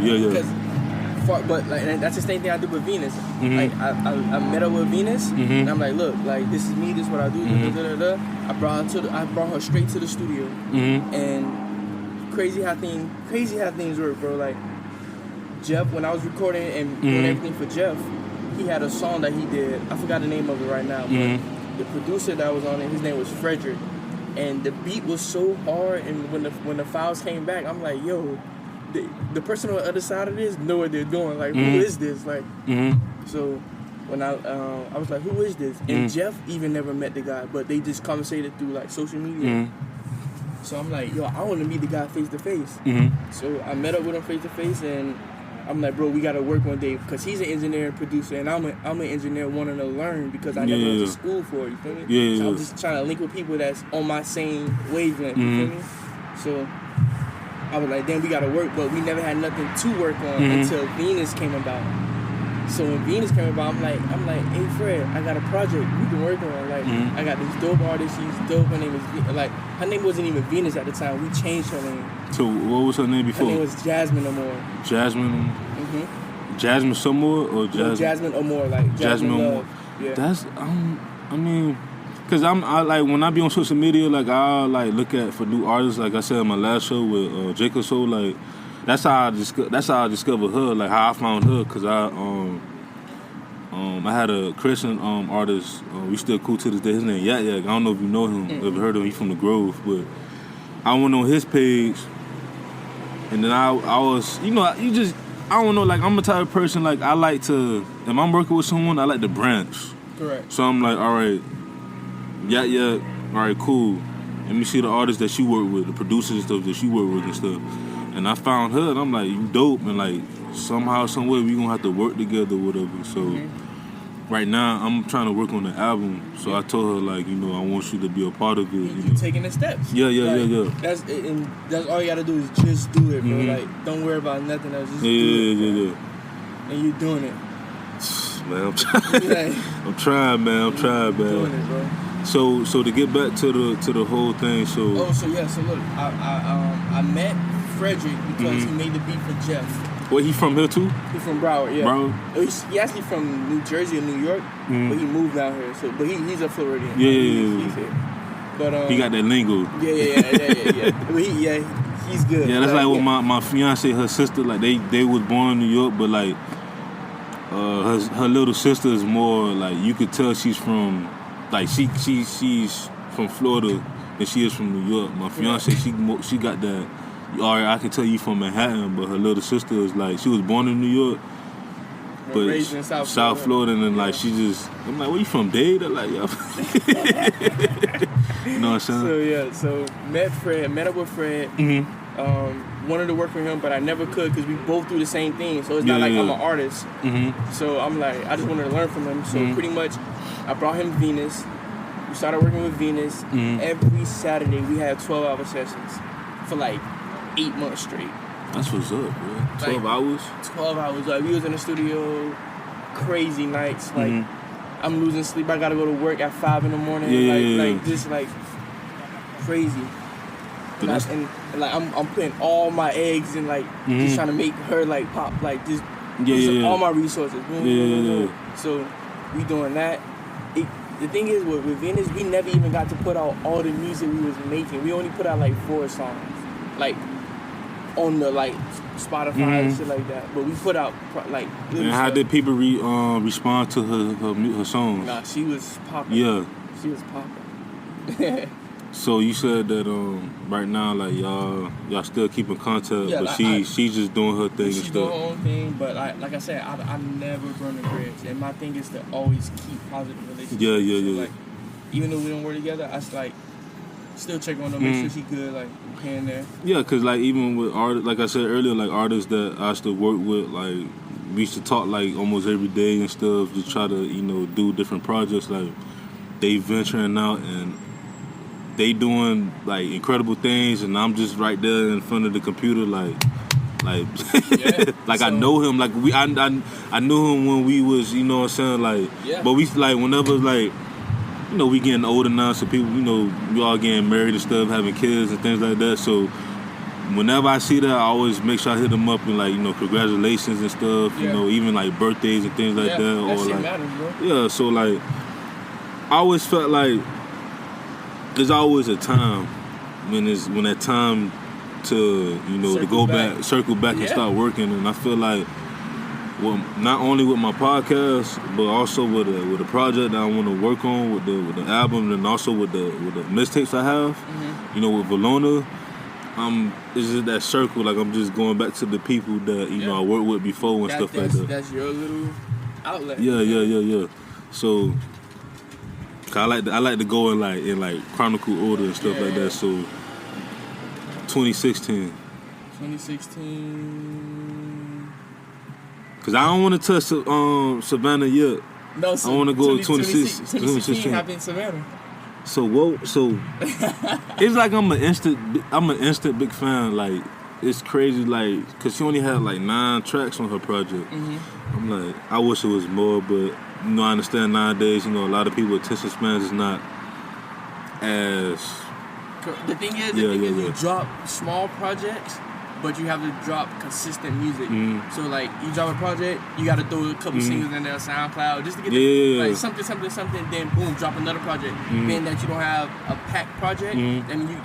But like that's the same thing I do with Venus. Like I met up with Venus, and I'm like, look, like this is me. This is what I do. I brought her straight to the studio, and crazy how things work, bro. Like Jeff, when I was recording and doing everything for Jeff, he had a song that he did. I forgot the name of it right now, but the producer that was on it, his name was Frederick, and the beat was so hard. And when the files came back, I'm like, yo. The person on the other side of this know what they're doing. Like, who is this? Like, so when I was like, who is this? And Jeff even never met the guy, but they just conversated through like social media. So I'm like, yo, I want to meet the guy face to face. So I met up with him face to face, and I'm like, bro, we gotta work one day because he's an engineer and producer, and I'm an engineer wanting to learn because I never went to school for it. You feel me? So I'm just trying to link with people that's on my same wavelength. You feel me? So I was like, damn, we gotta work, but we never had nothing to work on until Venus came about. So when Venus came about, I'm like, hey Fred, I got a project we can work on. Like, I got this dope artist, she's dope. Her name is her name wasn't even Venus at the time. We changed her name. So what was her name before? Her name was Jasmine Amore. Jasmine. Jasmine some more or Jasmine? No, Jasmine Amore, like Jasmine Love. Yeah. That's I mean. Cause I like when I be on social media, like I like look at for new artists. Like I said in my last show with Jacob, so like that's how I discovered her. Like how I found her, cause I had a Christian artist. We still cool to this day. His name Yak Yak. I don't know if you know him, ever heard of him. He's from the Grove, but I went on his page, and then I was I don't know. Like I'm a type of person. Like I like to if I'm working with someone, I like to branch. Correct. So I'm like, all right. Yeah, all right, cool. Let me see the artists that she work with, the producers and stuff that she work with and stuff. And I found her, and I'm like, you dope, and like somehow, some way, we gonna have to work together, or whatever. So right now, I'm trying to work on the album. So I told her like, I want you to be a part of it. You taking the steps. Yeah. That's it, and that's all you gotta do is just do it, bro. Like, don't worry about nothing else. Just do it. And you're doing it. Man, I'm trying, man. I'm trying, man. Doing it, bro. So to get back to the whole thing, so. So look, I met Frederick because he made the beat for Jeff. Well, he from here too? He's from Broward, yeah. Broward? He actually from New Jersey or New York, but he moved out here. So, but he's a Floridian. He's here. But he got that lingo. Yeah. But he's good. Yeah, that's like what my fiance, her sister, like they was born in New York, but like her little sister is more like you could tell she's from. Like she's from Florida and she is from New York. My fiance, she got that. All right, I can tell you from Manhattan, but her little sister is like she was born in New York, but raised in South Florida, and then like she just. I'm like, where you from, Dade? Like, yo. You know what I'm saying? So met up with Fred. Wanted to work for him, but I never could because we both do the same thing. So it's not like I'm an artist. So I'm like, I just wanted to learn from him. So pretty much. I brought him Venus. We started working with Venus. Every Saturday we had 12-hour sessions for like 8 months straight. That's what's up, bro. 12 hours? 12 hours. Like we was in the studio, crazy nights. Like I'm losing sleep. I gotta go to work at 5 a.m. Like just like crazy. And I'm putting all my eggs in like just trying to make her like pop like just all my resources. So we doing that. The thing is with Venus, we never even got to put out all the music we was making. We only put out like 4 songs, like on the like Spotify and shit like that. But we put out like. And how did people respond to her songs? Nah, she was popping. Yeah, she was popping. So you said that right now, like y'all still keep in contact, but she's just doing her thing and stuff. She's doing her own thing, but like I said, I never burn a bridge, and my thing is to always keep positive relationships. Yeah. Like, even though we don't work together, I like still check on her, make sure she good, like here and there. Yeah, cause like even with artists, like I said earlier, like artists that I still work with, like we used to talk like almost every day and stuff, just try to do different projects, like. they venturing out and they doing like incredible things, and I'm just right there in front of the computer, like Yeah. like I know him, like I knew him when we was, you know what I'm saying, like, but we like whenever like, you know, we getting older now, so people, you know, we all getting married and stuff, having kids and things like that. So whenever I see that, I always make sure I hit them up and like, you know, congratulations and stuff. You know, even like birthdays and things like that. That or shit like, matters, bro. yeah. So like, I always felt like there's always a time when that time to, you know, circle back and start working. And I feel like, well, not only with my podcast, but also with a project that I want to work on with the album, and also with the mixtapes I have. You know, with Valona, it's just that circle. Like I'm just going back to the people that you know I worked with before and stuff like that. That's your little outlet. Yeah. So I like to go in like chronicle order and stuff like that. So 2016. Cause I don't want to touch Savannah yet. No, so I want to go to 2016. happened in Savannah. So what? So it's like I'm an instant big fan. Like it's crazy. Like cause she only had like 9 tracks on her project. I'm like, I wish it was more, but you know, I understand nowadays. You know, a lot of people attention spans is not as. The thing is, you drop small projects, but you have to drop consistent music. So like you drop a project, you got to throw a couple singles in there on SoundCloud just to get like something. Then boom, drop another project. Being that you don't have a packed project, then you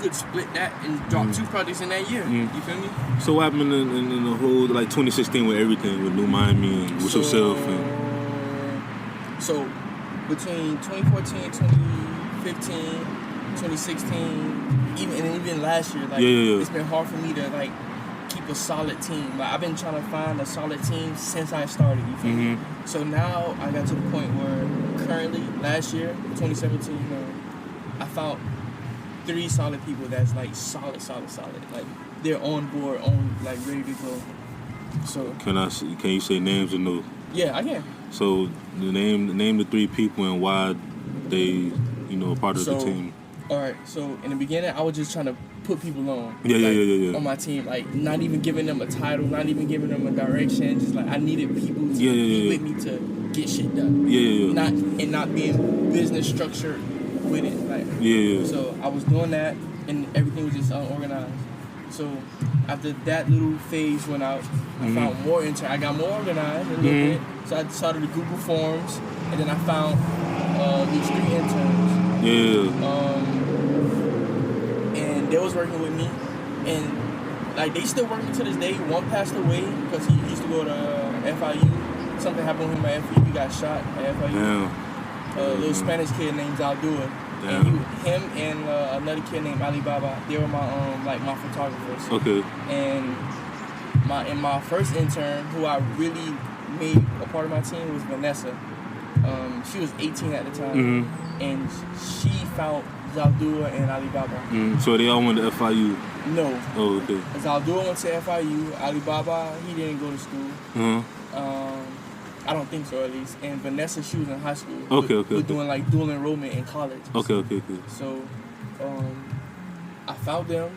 could split that and drop 2 projects in that year. You feel me? So what happened in the whole like 2016 with everything with NuMiami and with yourself? So between 2014, 2015. 2016, even last year, like it's been hard for me to like keep a solid team. Like I've been trying to find a solid team since I started. You feel me? So now I got to the point where currently, last year, 2017, I found 3 solid people that's like solid. Like they're on board, like ready to go. So can you say names or no? Yeah, I can. So name the 3 people and why they, you know, are part of the team. All right, so in the beginning, I was just trying to put people on. Yeah. On my team, like not even giving them a title, not even giving them a direction. Just like I needed people to be with me to get shit done. Not being business structured with it. Like So I was doing that, and everything was just unorganized. So after that little phase went out, I found more I got more organized a little bit. So I started the Google Forms, and then I found these 3 interns. And they was working with me, and like they still working to this day. One passed away because he used to go to FIU. Something happened with him at FIU. He got shot at FIU. A little Spanish kid named Zaldua. And him and another kid named Alibaba. They were my photographers. Okay. And my first intern, who I really made a part of my team, was Vanessa. She was 18 at the time, and she found Zaldua and Alibaba. So they all went to FIU? No. Oh, okay. Zaldua went to FIU. Alibaba, he didn't go to school. I don't think so, at least. And Vanessa, she was in high school. Okay. Doing like dual enrollment in college. Okay. So, I found them.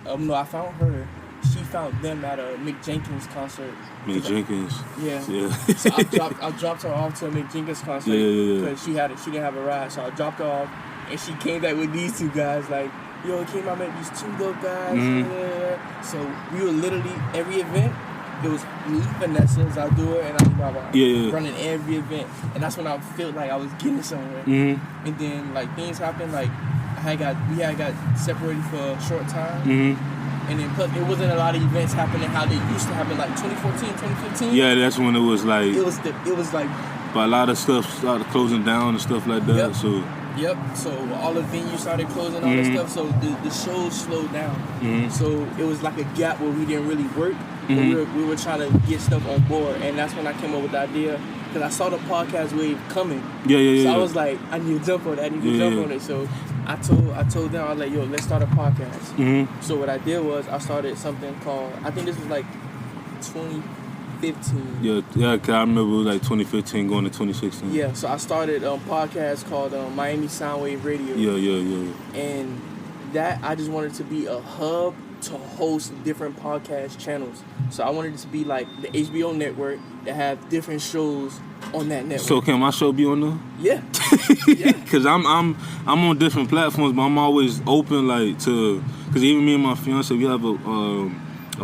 I found her. She found them at a Mick Jenkins concert. Mick Jenkins. Yeah. So I dropped her off to a Mick Jenkins concert because she didn't have a ride. So I dropped her off, and she came back with these 2 guys. Like, yo, Akeem, I met these 2 dope guys. So we were literally every event. It was me, Vanessa, Zaldua, and Alibaba running every event, and that's when I felt like I was getting somewhere. And then like things happened. Like we had got separated for a short time. And then plus, it wasn't a lot of events happening how they used to happen, like 2014, 2015. Yeah, that's when it was like... It was like... But a lot of stuff started closing down and stuff like that, so... Yep, so all the venues started closing, all that stuff, so the shows slowed down. So it was like a gap where we didn't really work, but we were trying to get stuff on board, and that's when I came up with the idea, because I saw the podcast wave coming. So I was like, I need to jump on it, on it, so... I told them, I was like, yo, let's start a podcast. So what I did was I started something called, I think this was like 2015, 2015. Yeah, cause I remember it was like 2015 going to 2016. Yeah, so I started a podcast called Miami Soundwave Radio. Yeah. And that, I just wanted to be a hub to host different podcast channels. So I wanted it to be like the HBO network that have different shows on that network. So can my show be on there? Yeah. Cause I'm on different platforms, but I'm always open like to. Cause even me and my fiance, we have a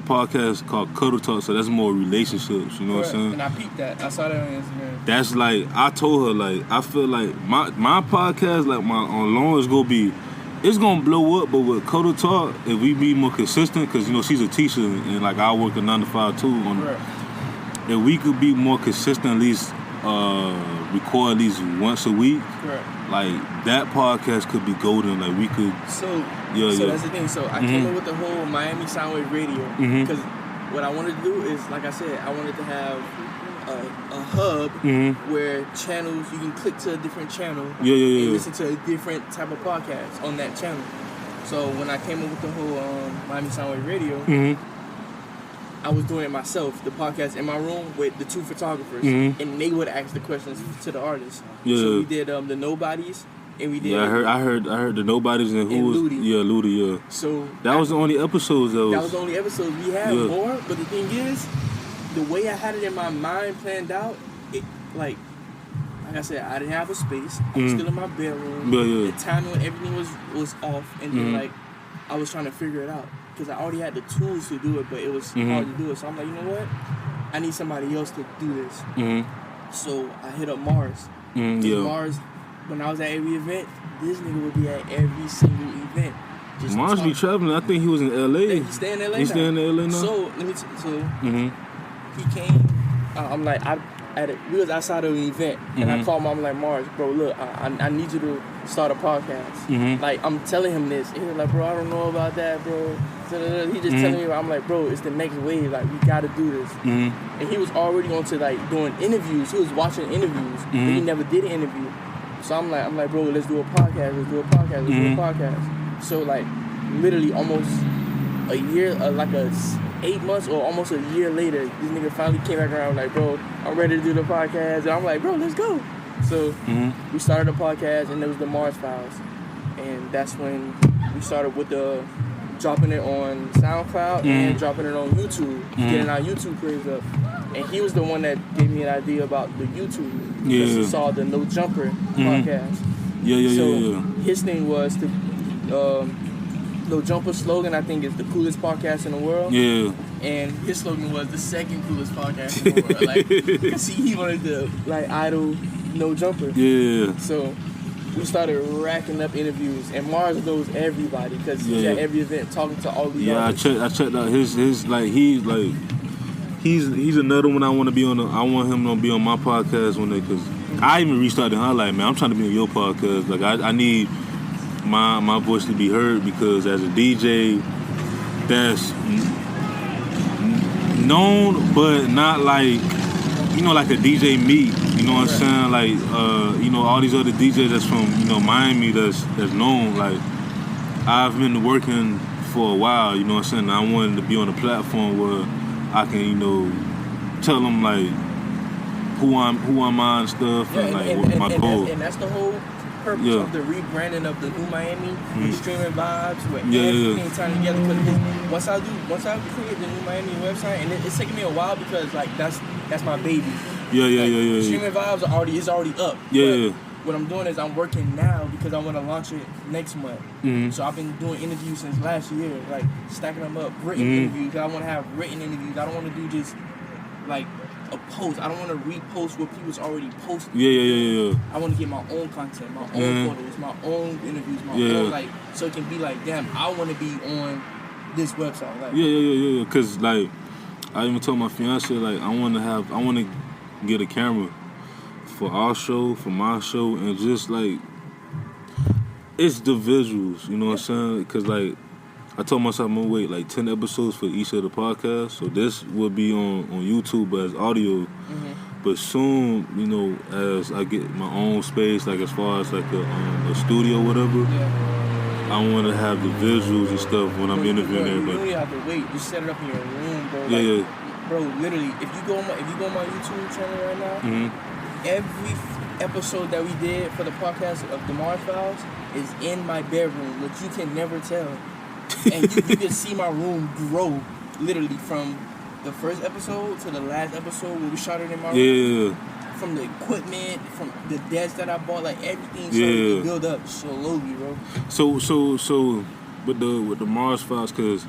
podcast called Cuddle Talk, so that's more relationships. You know what I'm saying? And I peeped that. I saw that on Instagram. That's like I told her like I feel like my podcast like my on long is gonna be. It's gonna blow up, but with Cuddle Talk, if we be more consistent, cause you know she's a teacher and like I work a 9 to 5 too. If we could be more consistent, at least record at least once a week, like that podcast could be golden. Like we could. So that's the thing. So I came up with the whole Miami Soundwave Radio because what I wanted to do is, like I said, I wanted to have a hub where channels, you can click to a different channel and listen to a different type of podcast on that channel. So when I came up with the whole Miami Soundwave Radio, I was doing it myself, the podcast in my room with the 2 photographers, and they would ask the questions to the artists. So we did the Nobodies, and we did. I heard the Nobodies and who was Ludi. Ludi. So that was the only episodes though. That was the only episodes. We had more, but the thing is, the way I had it in my mind planned out, like I said, I didn't have a space. I was still in my bedroom. The timing, everything was off, and then like I was trying to figure it out because I already had the tools to do it, but it was hard to do it. So I'm like, you know what? I need somebody else to do this. So I hit up Mars. Mars, when I was at every event, this nigga would be at every single event. Mars be traveling. I think he was in LA. Yeah, he stay in LA. He's staying in LA now. So let me. He came. I'm like, we was outside of the event, and I called him. I'm like, Mars, bro, look, I need you to start a podcast. Like, I'm telling him this. He was like, bro, I don't know about that, bro. He just telling me, I'm like, bro, it's the next wave. Like, we got to do this. And he was already on to, like, doing interviews. He was watching interviews, but he never did an interview. So I'm like, bro, let's do a podcast. Let's do a podcast. So, like, literally almost a year, 8 months or almost a year later, this nigga finally came back around like, bro, I'm ready to do the podcast. And I'm like, bro, let's go. So we started the podcast, and it was the Mars Files. And that's when we started with the dropping it on SoundCloud and dropping it on YouTube, getting our YouTube page up. And he was the one that gave me an idea about the YouTube because he saw the No Jumper podcast. So his thing was to No Jumper slogan, I think, is the coolest podcast in the world. And his slogan was the second coolest podcast in the world. Like, cause he wanted to like idol No Jumper. So we started racking up interviews, and Mars knows everybody because he's at every event talking to all these. I checked out his like he's another one I want to be on. I want him to be on my podcast one day because I even reached out to him. Like, man, I'm trying to be on your podcast. Like, I need my voice to be heard because as a DJ that's known but not like, you know, like a DJ Meat, you know what I'm saying? Like, you know, all these other DJs that's from, you know, Miami that's known. Like, I've been working for a while, you know what I'm saying? I wanted to be on a platform where I can, you know, tell them like who am I and stuff, and what my goal. And that's the whole purpose of the rebranding of the NuMiami, with streaming vibes, with everything turning together. Because once I create the NuMiami website, and it's taking me a while because like that's my baby. Streaming vibes is already up. What I'm doing is I'm working now because I want to launch it next month. So I've been doing interviews since last year, like stacking them up, written interviews. I want to have written interviews. I don't want to do just like a post. I don't want to repost what people's already posted. I want to get my own content, my own photos, my own interviews, my own, like, so it can be like, damn, I want to be on this website. Like, Cause like I even told my fiance, like, I want to get a camera for our show, for my show, and just like it's the visuals, you know what I'm saying? Cause like I told myself I'm gonna wait like 10 episodes for each of the podcasts, so this will be on YouTube as audio. But soon, you know, as I get my own space, like as far as like a studio, or whatever, I want to have the visuals and stuff when I'm interviewing everybody. You don't have to wait. Just set it up in your room, bro. Bro, literally, if you go on my YouTube channel right now, every episode that we did for the podcast of the Mars Files is in my bedroom, which you can never tell. And you can see my room grow, literally, from the first episode to the last episode where we shot it in my room. Yeah. From the equipment, from the desks that I bought, like everything started to build up slowly, bro. So, with the Mars Files, because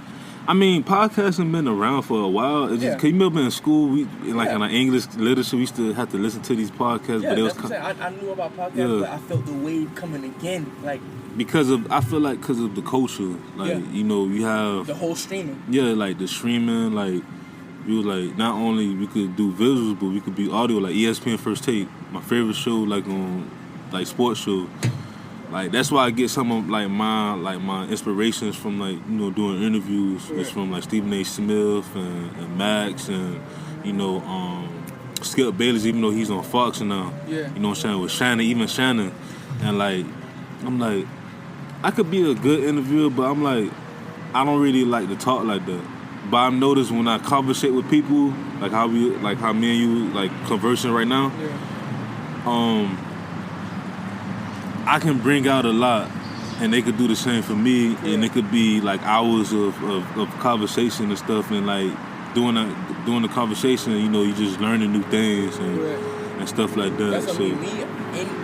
I mean, podcasting been around for a while. It's just, cause you remember in school, in our English literature, we used to have to listen to these podcasts. Yeah, but it was that's what I'm saying. I knew about podcasts, but I felt the wave coming again, like because of the culture, like you have the whole streaming. Yeah, like the streaming, like. We was like, not only we could do visuals, but we could be audio, like ESPN First Take, my favorite show, like on like sports show. Like that's why I get some of like my inspirations from doing interviews. It's from like Stephen A. Smith and Max and Skip Bayless, even though he's on Fox now. Yeah. You know what I'm saying? With Shannon. And like I'm like, I could be a good interviewer, but I'm like, I don't really like to talk like that. But I've noticed when I conversate with people, like how me and you like conversing right now, I can bring out a lot, and they could do the same for me, and it could be like hours of conversation and stuff, and like doing the conversation, you just learning new things and stuff like that. That's what I mean.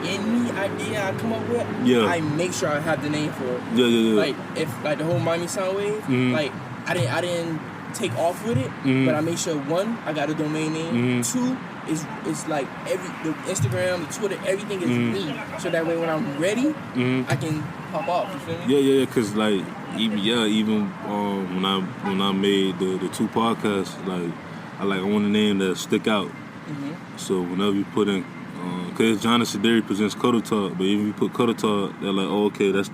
Any idea I come up with, I make sure I have the name for it. Yeah. Like if like the whole Miami Sound Wave, like I didn't take off with it, but I made sure one, I got a domain name. Two, it's like the Instagram, the Twitter, everything is me. So that way when I'm ready, I can pop off. You feel me? Yeah. Cause like even when I made the two podcasts, like I want a name that stick out. So whenever you put in, cause John and Sederi presents Cuddle Talk, but even if you put Cuddle Talk, they're like, oh, okay, that's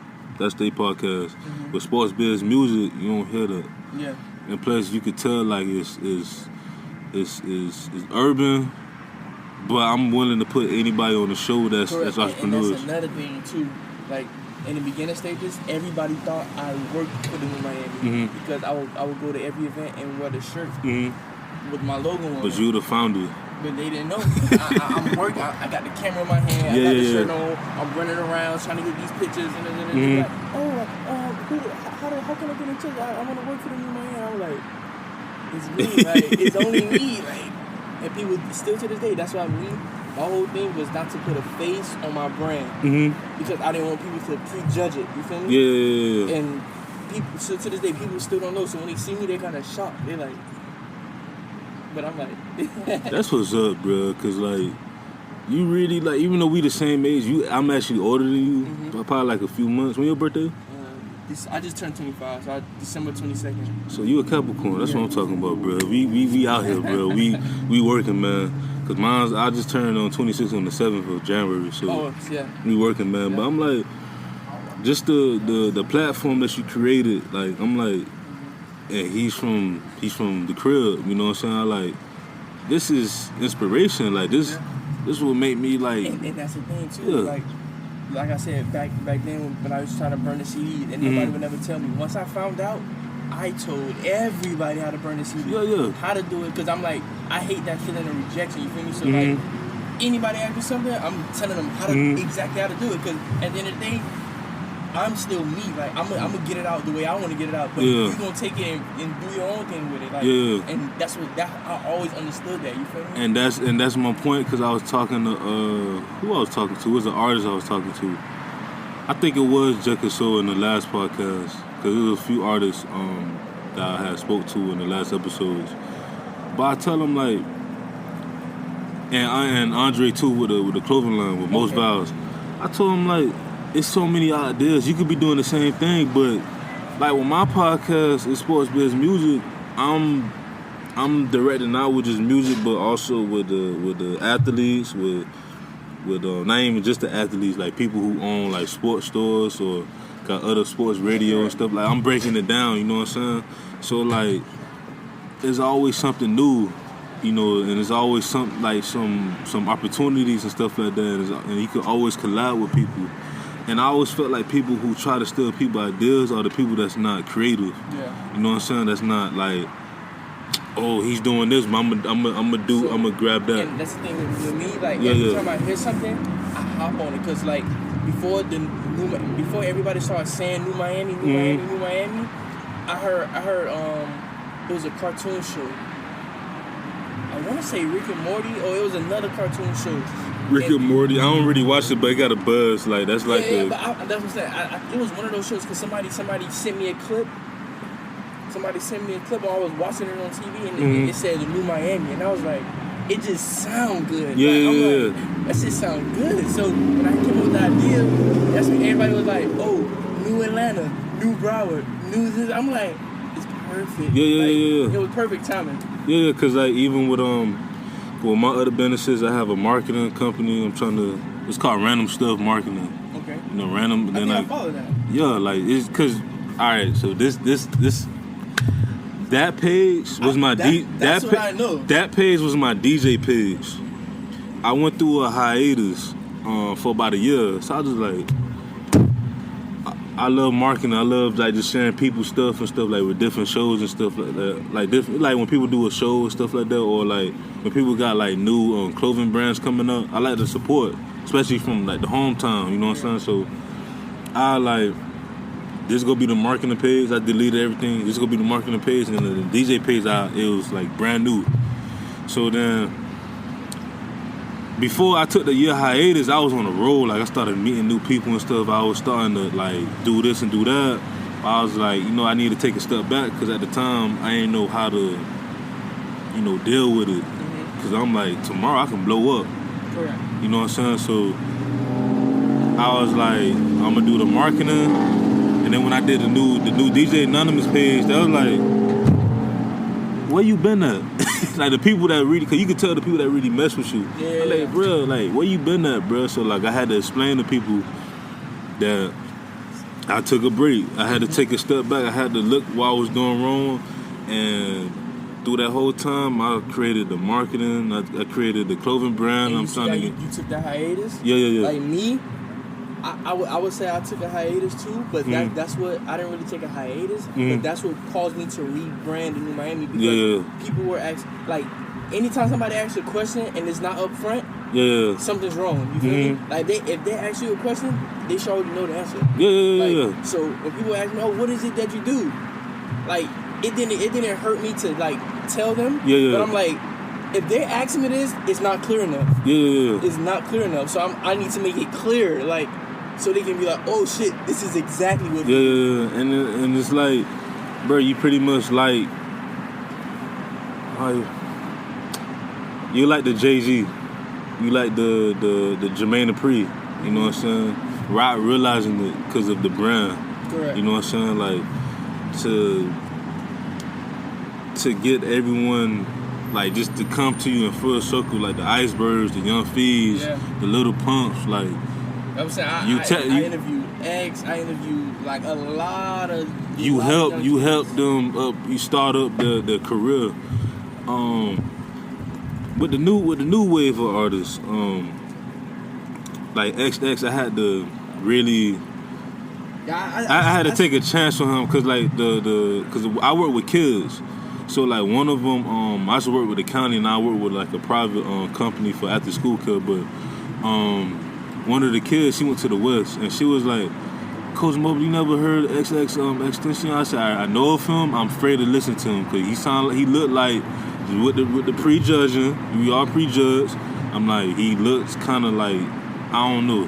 their podcast. But Sports Biz Music, you don't hear that. Yeah. And plus, you could tell like it's urban, but I'm willing to put anybody on the show that's entrepreneurs. And that's another thing too. Like in the beginning stages, everybody thought I worked for the NuMiami because I would go to every event and wear the shirt with my logo on. But you the founder. But they didn't know. I'm working. I got the camera in my hand. I got the shirt on. I'm running around trying to get these pictures. And like, how can I get into it? I want to work for the NuMiami. I'm like, it's me. Like, it's only me. Like, and people still to this day. That's why my whole thing was not to put a face on my brand because I didn't want people to prejudge it. You feel me? Yeah. And people, so to this day, people still don't know. So when they see me, they're kind of shocked. They're like. But I'm like, that's what's up, bro. Cause like, you really like, even though we the same age, I'm actually older than you, probably like a few months. When your birthday? I just turned 25, so December 22nd. So you a Capricorn? That's what I'm talking about, bro. We out here, bro. We working, man. Cause I just turned on 26 on the 7th of January, so we working, man. But I'm like, just the platform that you created, like I'm like. And he's from the crib, you know what I'm saying? I like, this is inspiration. Like this will make me like. And that's the thing too. Like I said back then when I was trying to burn the CD, and nobody would never tell me. Once I found out, I told everybody how to burn the CD. How to do it, because I'm like, I hate that feeling of rejection. You feel me? So like, anybody ask me something, I'm telling them exactly how to do it. Because at the end of the day, I'm still me. Like I'm gonna get it out the way I want to get it out, but you're gonna take it and do your own thing with it. Like, and that's I always understood that. You feel me? And that's my point, because I was talking to who I was talking to. It was an artist I was talking to. I think it was Jessica So in the last podcast, because there was a few artists that I had spoke to in the last episodes. But I tell them like, and Andre too with the clothing line with Most Vows. I told him like, it's so many ideas. You could be doing the same thing, but like with my podcast, it's Sports Biz Music. I'm directing not with just music, but also with the athletes, with not even just the athletes, like people who own like sports stores or got other sports radio and stuff. Like I'm breaking it down, you know what I'm saying? So like, there's always something new, you know, and there's always some opportunities and stuff like that, and you can always collab with people. And I always felt like people who try to steal people's ideas are the people that's not creative. Yeah. You know what I'm saying? That's not like, oh, he's doing this, but I'm gonna grab that. And that's the thing with me, like every time I hear something, I hop on it, cause like before everybody started saying NuMiami, NuMiami, I heard it was a cartoon show. I want to say Rick and Morty, or it was another cartoon show. Rick and Morty, I don't really watch it, but it got a buzz. Like that's like but that's what I'm saying. It was one of those shows because somebody sent me a clip. Somebody sent me a clip, and I was watching it on TV, and it said NuMiami, and I was like, it just sound good. Yeah, like, that shit sound good. So when I came up with the idea, that's when everybody was like, oh, New Atlanta, New Broward, New this. I'm like, it's perfect. Yeah. It was perfect timing. Yeah, cause like even with my other businesses, I have a marketing company. It's called Random Stuff Marketing. Okay. You know, random. Then I follow that. Yeah, like it's cause all right. So this that page was my That's what I know. That page was my DJ page. I went through a hiatus for about a year, so I was like, I love marketing. I love like just sharing people's stuff and stuff like with different shows and stuff like that. Like different, like when people do a show and stuff like that, or like when people got like new clothing brands coming up. I like to support, especially from like the hometown. You know what I'm saying? So I like. This is gonna be the marketing page. I deleted everything. This is gonna be the marketing page, and then the DJ page, it was like brand new. So then, before I took the year hiatus, I was on a roll. Like I started meeting new people and stuff. I was starting to like do this and do that. I was like, I need to take a step back because at the time I didn't know how to, deal with it. Because I'm like, tomorrow I can blow up. Correct. You know what I'm saying? So I was like, I'm gonna do the marketing. And then when I did the new DJ Anonymous page, that was like, where you been at? Like the people that really, cause you could tell the people that really mess with you. Yeah. I'm like, bro, like where you been at, bro? So like I had to explain to people that I took a break. I had to take a step back. I had to look what I was doing wrong. And through that whole time, I created the marketing. I created the clothing brand. And you took the hiatus? Yeah. Like me, I would say I took a hiatus too, but that's what I didn't really take a hiatus, but that's what caused me to rebrand the NuMiami because people were asking, like, anytime somebody asks a question and it's not up front, something's wrong. You feel me? Like if they ask you a question, they should already know the answer. Yeah. So when people ask me, "Oh, what is it that you do?" Like it didn't hurt me to like tell them. But I'm like, if they're asking me this, it's not clear enough. It's not clear enough. So I need to make it clear, like. So they can be like, oh shit, this is exactly what. And it's like, bro, you pretty much like you like the Jay-Z, you like the Jermaine Dupri, you know what I'm saying? Right, realizing it because of the brand. Correct. You know what I'm saying? Like to get everyone like just to come to you in full circle, like the Icebergs, the Young Fees, the Little Pumps, like. I'm saying I interviewed X. I interviewed like a lot of. You help them up. You start up their career. With the new wave of artists, like XX, I had to really. I had to take a chance on him because like because I work with kids, so like one of them I used to work with the county and I work with like a private company for after school kids, but one of the kids, she went to the West, and she was like, Coach Mobley, you never heard of XX Extension? I said, I know of him. I'm afraid to listen to him because he looked like with the prejudging. We all prejudged. I'm like, he looks kind of like I don't know.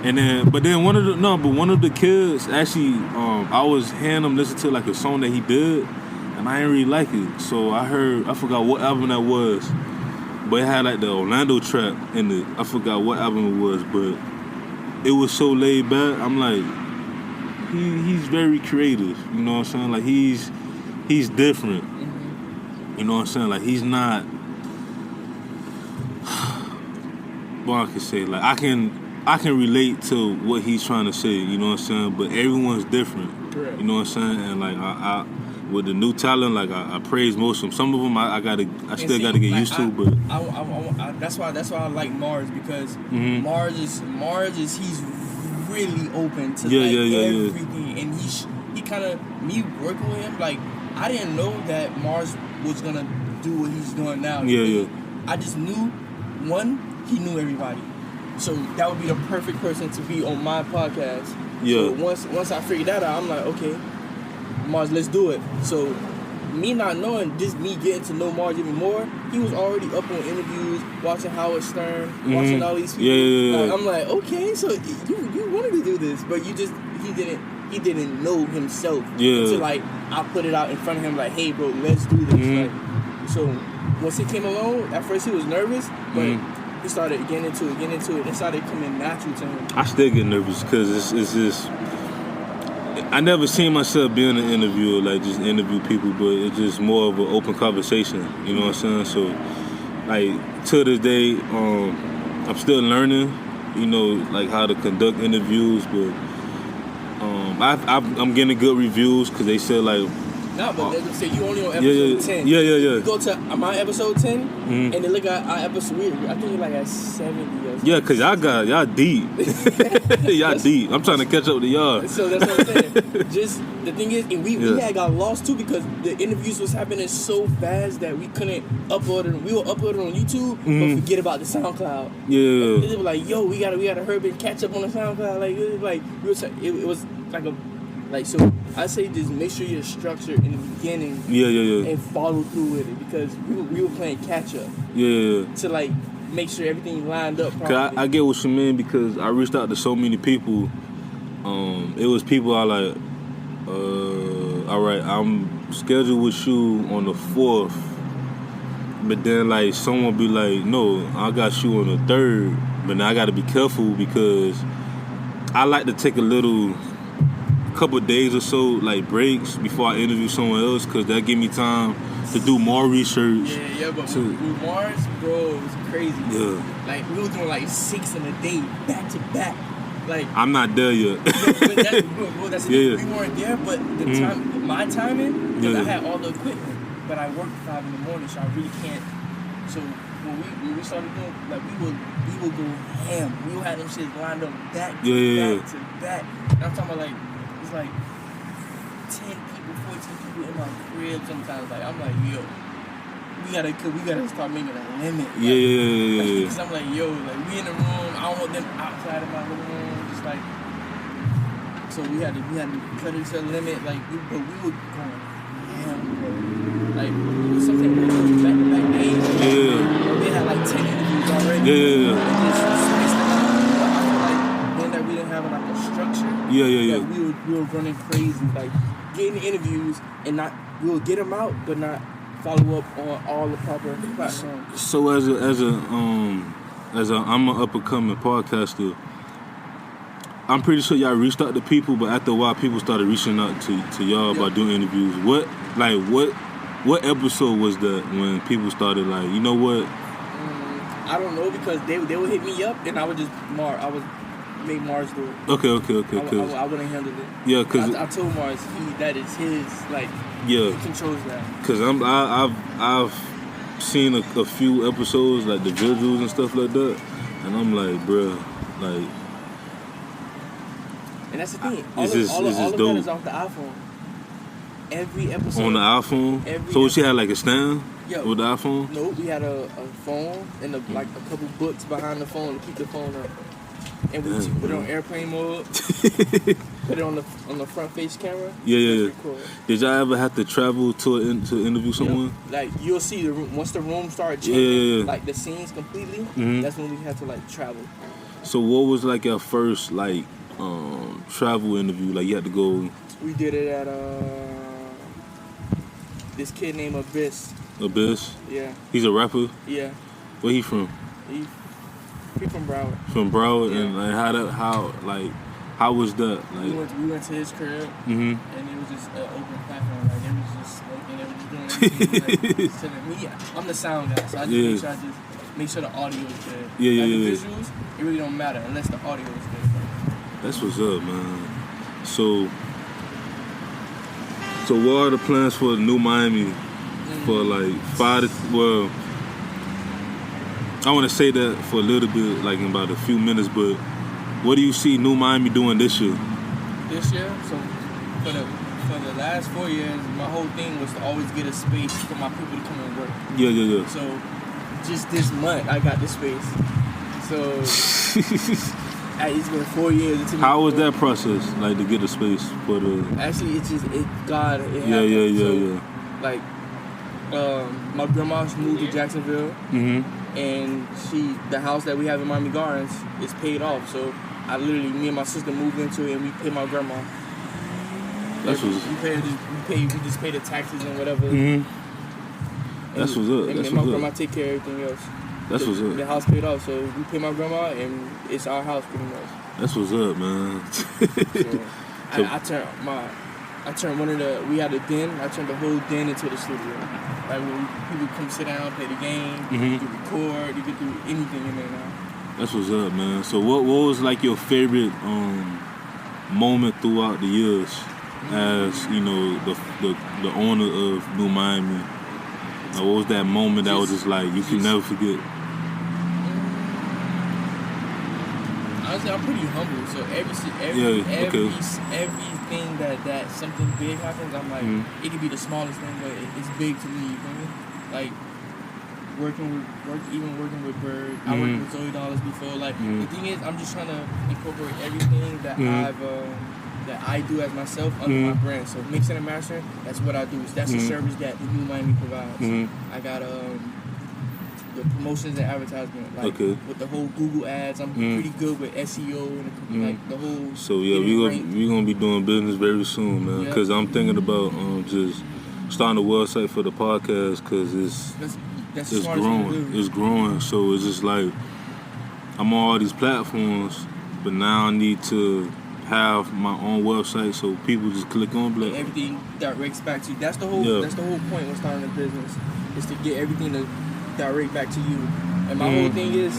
And then, but one of the kids actually, I was hearing him listen to like a song that he did, and I didn't really like it. So I forgot what album that was. But it had like the Orlando trap in it. I forgot what album it was, but it was so laid back. I'm like, he's very creative. You know what I'm saying? Like he's different. You know what I'm saying? Like he's not. Well, I can say like I can relate to what he's trying to say. You know what I'm saying? But everyone's different. Correct. You know what I'm saying? And like I with the new talent, like I praise most of them. Some of them I still gotta get used to, but that's why I like Mars because Mars is he's really open to everything, and he kind of me working with him like I didn't know that Mars was gonna do what he's doing now. Yeah. I just knew, one, he knew everybody. So that would be the perfect person to be on my podcast. Yeah. So once I figured that out, I'm like, okay, Mars, let's do it. So me not knowing, just me getting to know Mars even more, he was already up on interviews, watching Howard Stern, watching all these people. Yeah. Like, I'm like, okay, so you wanted to do this, but he didn't know himself. Yeah. Until like I put it out in front of him, like, hey bro, let's do this. Like, so once he came along, at first he was nervous, but he started getting into it. It started coming natural to him. I still get nervous because it's just. I never seen myself being an interviewer, like just interview people, but it's just more of an open conversation. You know what I'm saying? So, like to this day, I'm still learning. You know, like how to conduct interviews, but I'm getting good reviews because they said like. No, but they say you only on episode 10. Yeah. You go to my episode 10, and they look at our episode. I think you're like at 70. Or yeah, because y'all deep. Y'all deep. I'm trying to catch up to y'all. So that's what I'm saying. Just the thing is, and we had got lost too because the interviews was happening so fast that we couldn't upload it. We were uploading on YouTube, but forget about the SoundCloud. Yeah. It was like, yo, we gotta hurry and catch up on the SoundCloud. Like it was like a. Like, so I say just make sure you're structured in the beginning. Yeah. And follow through with it because we were playing catch up. Yeah. To like make sure everything lined up properly. Cause I get what you mean because I reached out to so many people. It was people I like, all right, I'm scheduled with you on the 4th. But then like someone be like, no, I got you on the 3rd. But now I gotta be careful because I like to take a couple days or so, like breaks before I interview someone else, because that give me time to do more research. Yeah, but with Mars, bro, it was crazy. Yeah. Like, we were doing like 6 in a day, back to back. Like, I'm not there yet. That's the thing. We weren't there, but the time, my timing, because I had all the equipment, but I worked 5 in the morning, so I really can't. So when we started doing, like, we would go ham. We would have them shit lined up back to back. And I'm talking about like. It's like 10 people, 14 people in my crib sometimes. Like, I'm like, yo, we gotta start making a limit. Like, Yeah. Because I'm like, yo, like, we in the room. I don't want them outside of my living room. Just like, so we had to cut it to a limit. Like, but we were going ham, bro. Like, it was something we were doing back days. They had like 10 interviews already. Yeah. We didn't have like a structure. Yeah. We were running crazy, like getting interviews and we would get them out, but not follow up on all the proper platforms. So as I'm an up and coming podcaster, I'm pretty sure y'all reached out to people, but after a while, people started reaching out to y'all about doing interviews. What episode was that when people started like, you know what? I don't know because they would hit me up and I would make Mars do it. Okay. I wouldn't handle it. Yeah, cause I told Mars that is his, like, he controls that. Cause I've seen a few episodes like the visuals and stuff like that, and I'm like, bruh, like. And that's the thing. All of that is off the iPhone. Every episode on the iPhone. So she had like a stand with the iPhone. No, we had a phone and like a couple books behind the phone to keep the phone up. And we just put it on airplane mode. Put it on the front face camera. Yeah. Did y'all ever have to travel to interview someone? Like you'll see the room once the room started changing, like the scenes completely. That's when we had to like travel. So what was like your first like travel interview? Like you had to go. We did it at this kid named Abyss. Abyss? Yeah. He's a rapper? Yeah. Where he from? He from Broward. From Broward, and like how was that? Like we went to his crib, and it was just an open platform. Like they was just smoking, they were just doing everything. I'm the sound guy, so I just make sure the audio is good. The visuals, it really don't matter unless the audio is good. That's what's up, man. So what are the plans for NuMiami for like I want to say that for a little bit, like in about a few minutes, but what do you see NuMiami doing this year? This year? So for the for the last 4 years, my whole thing was to always get a space for my people to come and work. Yeah. So just this month, I got the space. So it's been 4 years. How was that process, like, to get a space for the... Actually, it happened. Yeah. Like, my grandma moved to Jacksonville, and the house that we have in Miami Gardens is paid off. So me and my sister moved into it, and we pay my grandma. We just pay the taxes and whatever. That's what's up. And my grandma take care of everything else. That's what's up. The house paid off, so we pay my grandma, and it's our house pretty much. That's what's up, man. So I turned we had a den. I turned the whole den into the studio. Like when people come sit down, play the game, you can record, you can do anything in there now. That's what's up, man. So what was like your favorite moment throughout the years as, you know, the owner of NuMiami? Like, what was that moment that was just like you can never forget? Honestly, I'm pretty humble. So everything that something big happens, I'm like, it could be the smallest thing, but it's big to me. You feel me? Like working with Bird. I worked with Zoe Dollars before. Like the thing is, I'm just trying to incorporate everything that that I do as myself under my brand. So mixing and mastering, that's what I do. That's the service that TheNuMiami provides. I got the promotions and advertisement, like with the whole Google ads. I'm pretty good with SEO and like the whole. So yeah, we're gonna be doing business very soon, man. Because I'm thinking about just starting a website for the podcast, because it's growing. It's growing. So it's just like I'm on all these platforms, but now I need to have my own website so people just click on and everything directs back to you. That's the whole point when starting a business, is to get everything to direct back to you. And my whole thing is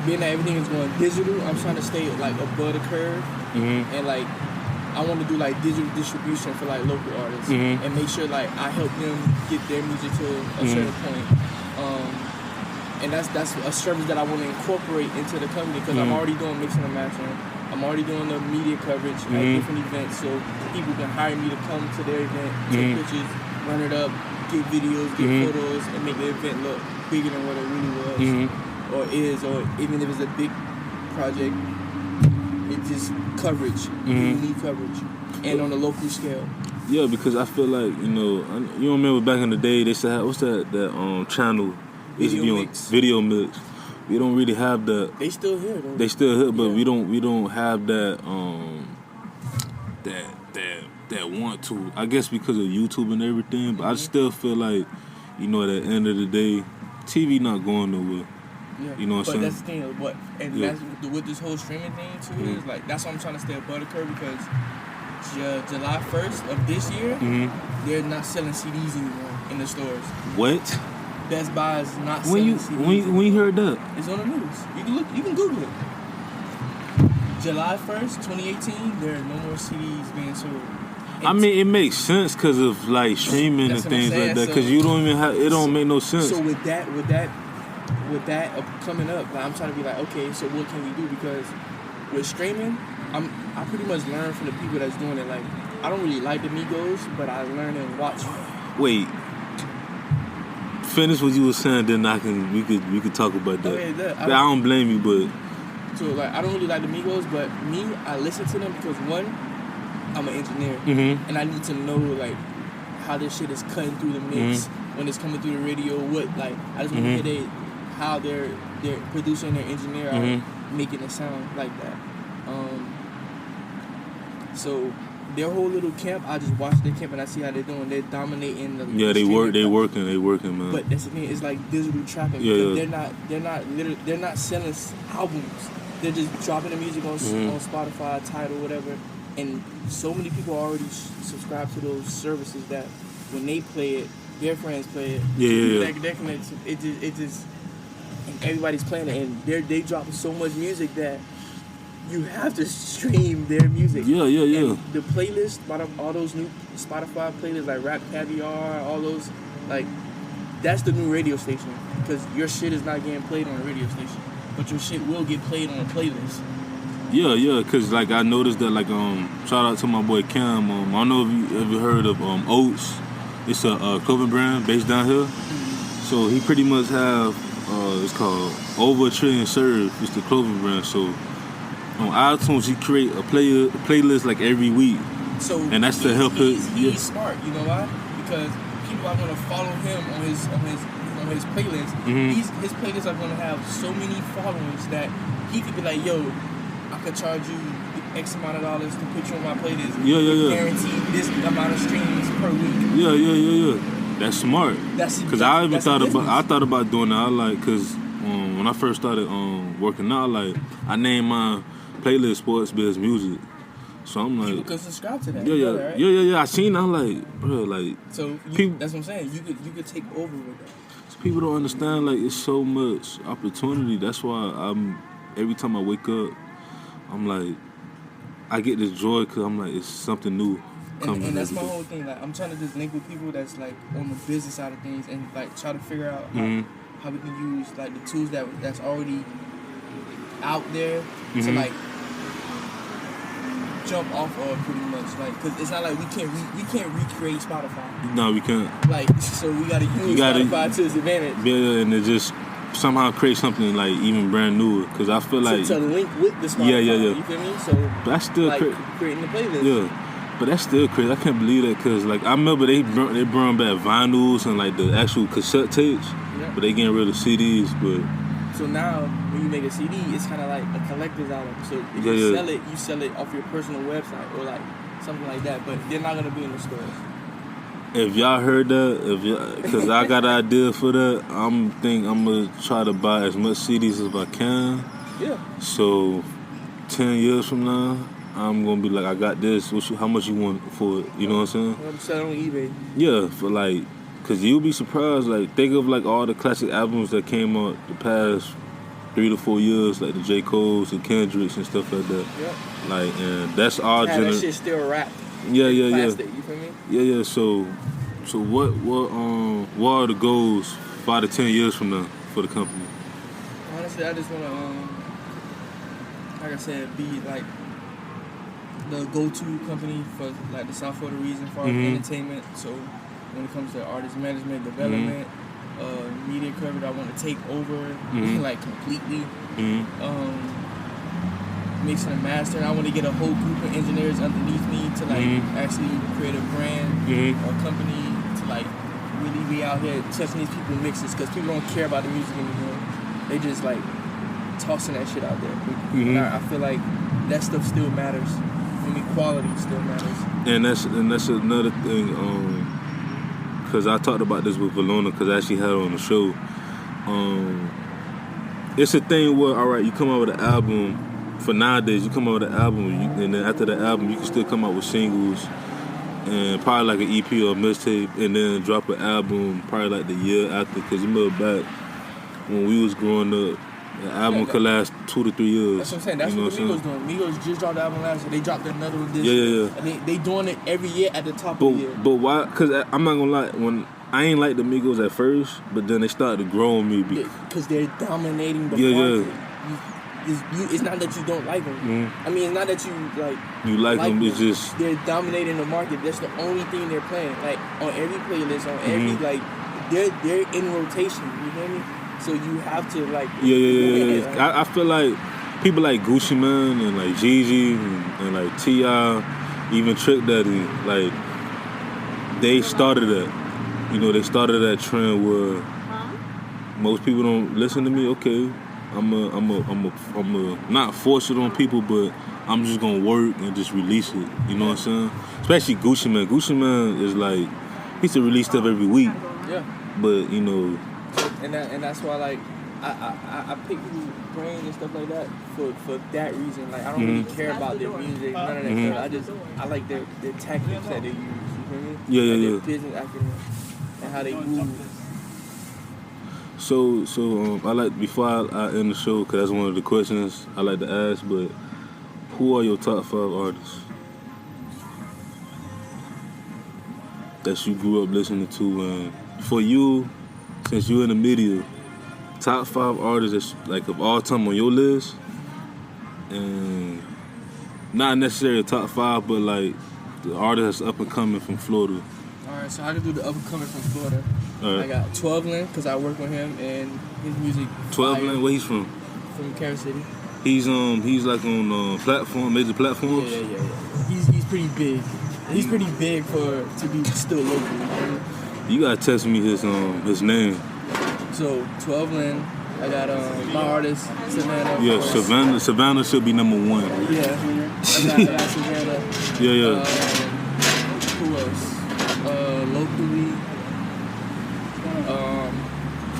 being that everything is going digital, I'm trying to stay like above the curve, and like I want to do like digital distribution for like local artists and make sure like I help them get their music to a certain point. And that's a service that I want to incorporate into the company, because I'm already doing mixing and mastering. I'm already doing the media coverage at different events, so people can hire me to come to their event, take pictures, run it up, get videos, get photos, and make the event look bigger than what it really was, or is, or even if it's a big project, it's just coverage. You need coverage, and on a local scale. Yeah, because I feel like, you remember back in the day they said, what's that channel? Video Mix. We don't really have that. They still here though. They still here, but we don't have that that want to. I guess because of YouTube and everything, but I still feel like, at the end of the day, TV not going nowhere. Yeah. You know what I'm saying? But that's the thing. That's with this whole streaming thing too. Is like that's why I'm trying to stay above the curve, because July 1st of this year, they're not selling CDs anymore in the stores. What? Best Buy is not selling CDs. When you heard that? It's on the news. You can look. You can Google it. July 1st, 2018, there are no more CDs being sold. I mean, it makes sense because of like streaming and things like that. Because you don't even have. It don't make no sense. So with that coming up, like, I'm trying to be like, okay, so what can we do? Because with streaming, I pretty much learn from the people that's doing it. Like, I don't really like the Migos, but I learn and watch. Wait. Finish what you were saying, then we could talk about that. Okay, I don't blame you, but so like I don't really like the Migos, but I listen to them because one, I'm an engineer, and I need to know like how this shit is cutting through the mix when it's coming through the radio. I just want to hear how their producer and their engineer are making it sound like that. So their whole little camp, I just watch their camp and I see how they're doing. They're dominating the they working, man. But that's the thing. It's like digital trapping. They're not selling albums. They're just dropping the music on Spotify, Tidal, whatever. And so many people already subscribe to those services that when they play it, their friends play it. They're connected. It just and everybody's playing it, and they dropping so much music that you have to stream their music. Yeah. And the playlist, all those new Spotify playlists, like Rap Caviar, all those, like, that's the new radio station. Because your shit is not getting played on a radio station. But your shit will get played on a playlist. Yeah, cause like I noticed that like shout out to my boy Cam. I don't know if you ever heard of Oats. It's a clothing brand based down here. So he pretty much have it's called Over a Trillion Serve. It's the clothing brand. So on iTunes he create a playlist like every week. So and that's to help it. He's smart. You know why? Because people are gonna follow him on his playlist. His playlists are gonna have so many followers that he could be like, yo, I could charge you X amount of dollars to put you on my playlist. Yeah. Guaranteed this amount of streams per week. Yeah. That's smart. Because I thought about doing that. I like, because when I first started working out, like I named my playlist Sports Biz Music. So I'm like, people could subscribe to that. Yeah. Right? I seen. I'm like, bro, like. So people, that's what I'm saying. You could take over with that. So people don't understand. Like, it's so much opportunity. That's why every time I wake up, I'm like, I get this joy because I'm like, it's something new. And that's my whole thing. Like, I'm trying to just link with people that's like on the business side of things and like try to figure out how we can use like the tools that's already out there to like jump off of pretty much, like, because it's not like we can't recreate Spotify. No, we can't. Like, so we gotta use Spotify to its advantage. Yeah, and it just somehow create something like even brand new. Because I feel like to link with the Spotify. Yeah. You feel me? So that's still like creating the playlist. Yeah, but that's still crazy. I can't believe that because like I remember they brought back vinyls and like the actual cassette tapes, but they getting rid of CDs. But so now, when you make a CD, it's kind of like a collector's item. So if you sell it off your personal website or like something like that, but they're not gonna be in the stores. If y'all heard that, because I got an idea for that, I'm gonna try to buy as much CDs as I can. Yeah. So 10 years from now, I'm gonna be like, I got this. How much you want for it? You know what I'm saying? I'm selling on eBay. Yeah, for like. Cause you'll be surprised, like think of like all the classic albums that came out the past 3 to 4 years, like the J. Cole's and Kendrick's and stuff like that. Yep. Like, and that's our that shit still wrapped. Yeah. Plastic, you feel me? Yeah. So what are the goals 5 to 10 years from now for the company? Honestly, I just wanna like I said, be like the go-to company for like the South Florida region for entertainment. So when it comes to artist management, development, media coverage, I want to take over like completely. Mixing and mastering. I want to get a whole group of engineers underneath me to like actually create a brand or company to like really be out here testing these people's mixes because people don't care about the music anymore. They just like tossing that shit out there. And I feel like that stuff still matters. I mean, quality still matters. And that's another thing. Because I talked about this with Valona because I actually had her on the show. It's a thing where, all right, you come out with an album. For nowadays, you come out with an album, and then after the album, you can still come out with singles and probably like an EP or a mixtape, and then drop an album probably like the year after. Because you remember back when we was growing up, the album could last 2 to 3 years. That's what I'm saying. That's what the Migos doing. Migos just dropped the album last year. They dropped another one this year. Yeah. And they doing it every year at the top of the year. But why? Because I'm not going to lie. When I ain't like the Migos at first, but then they started to grow on me. Because they're dominating the market. It's not that you don't like them. I mean, it's not that you like them. It's just... They're dominating the market. That's the only thing they're playing. Like, on every playlist, on every, like, they're in rotation. You hear me? So you have to like... Yeah. I feel like people like Gucci Mane and like Jeezy and like T.I., even Trick Daddy, like, they started that. You know, they started that trend where most people don't listen to me. Okay, I'm a not force it on people, but I'm just gonna work and just release it. You know what I'm saying? Especially Gucci Mane. Gucci Mane is like, he used to release stuff every week. Yeah. But, you know... And that's why, like, I pick people's brain and stuff like that for that reason. Like, I don't really care about their music, none of that stuff. I like their tactics that they use, you feel me? Yeah. Their business acumen and how they move. So I like, before I end the show, because that's one of the questions I like to ask, but who are your top 5 artists that you grew up listening to? And for you, since you're in the media, top 5 artists that's like of all time on your list, and not necessarily a top 5, but like the artist that's up and coming from Florida. Alright, so I can do the up and coming from Florida. Right. I got 12 because I work with him and his music. 12 where he's from? From Kansas City. He's like on major platforms. Yeah. He's pretty big. He's pretty big to be still local. You gotta text me his name. So 12 Lynn. I got my artist Savannah. Yeah, Savannah should be number 1. Yeah, I got Savannah. Yeah. Who else? Locally,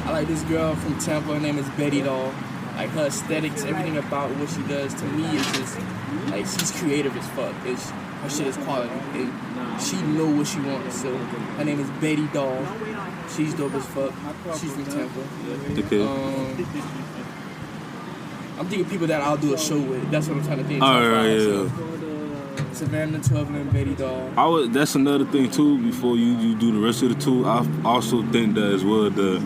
I like this girl from Tampa. Her name is Betty Doll. Like her aesthetics, everything about what she does to me is just like she's creative as fuck. Her shit is quality, and she know what she wants. So her name is Betty Doll. She's dope as fuck. She's from Tampa. Okay. I'm thinking people that I'll do a show with. That's what I'm trying to think. Alright, Savannah, 12 and Betty Doll. That's another thing too. Before you do the rest of the two, I also think that as well that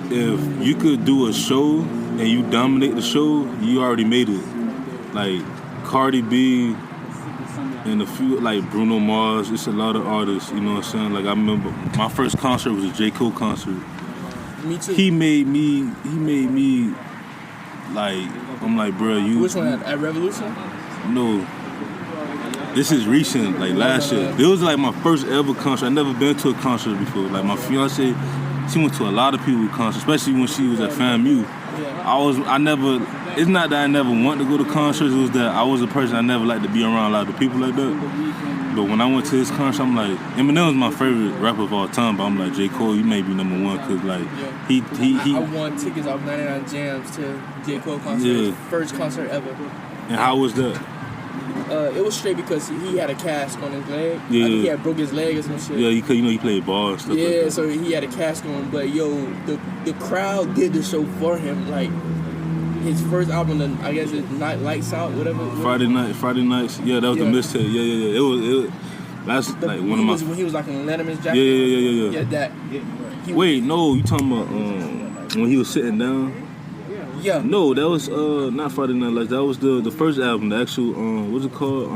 if you could do a show and you dominate the show, you already made it. Like Cardi B and a few like Bruno Mars. It's a lot of artists. You know what I'm saying? Like I remember my first concert was a J. Cole concert. Me too. He made me like I'm like, bro, you. Which one at Revolution? No. This is recent, like last year. It was like my first ever concert. I never been to a concert before. Like my fiance, she went to a lot of people's concerts, especially when she was at FAMU. It's not that I never want to go to concerts, it was that I was a person I never liked to be around a lot of people like that. But when I went to his concert, I'm like, Eminem was my favorite rapper of all time, but I'm like, J. Cole, you may be number 1, cause like, he I won tickets off 99 Jams to J. Cole concert, his first concert ever. And how was that? It was straight because he had a cast on his leg. Yeah. I think he had broke his leg or some shit. Yeah, he played ball and stuff. Yeah, like that. so he had a cast on. But the crowd did the show for him. Like his first album, I guess it's Lights Out, whatever. Friday nights. Yeah, that was the mixtape. Yeah. It was. That's like one of my. When he was like in Letterman's jacket. Yeah. Yeah, that. Wait, no, you talking about when he was sitting down? Yeah. No, that was not Friday Night Lights. That was the first album, the actual what's it called?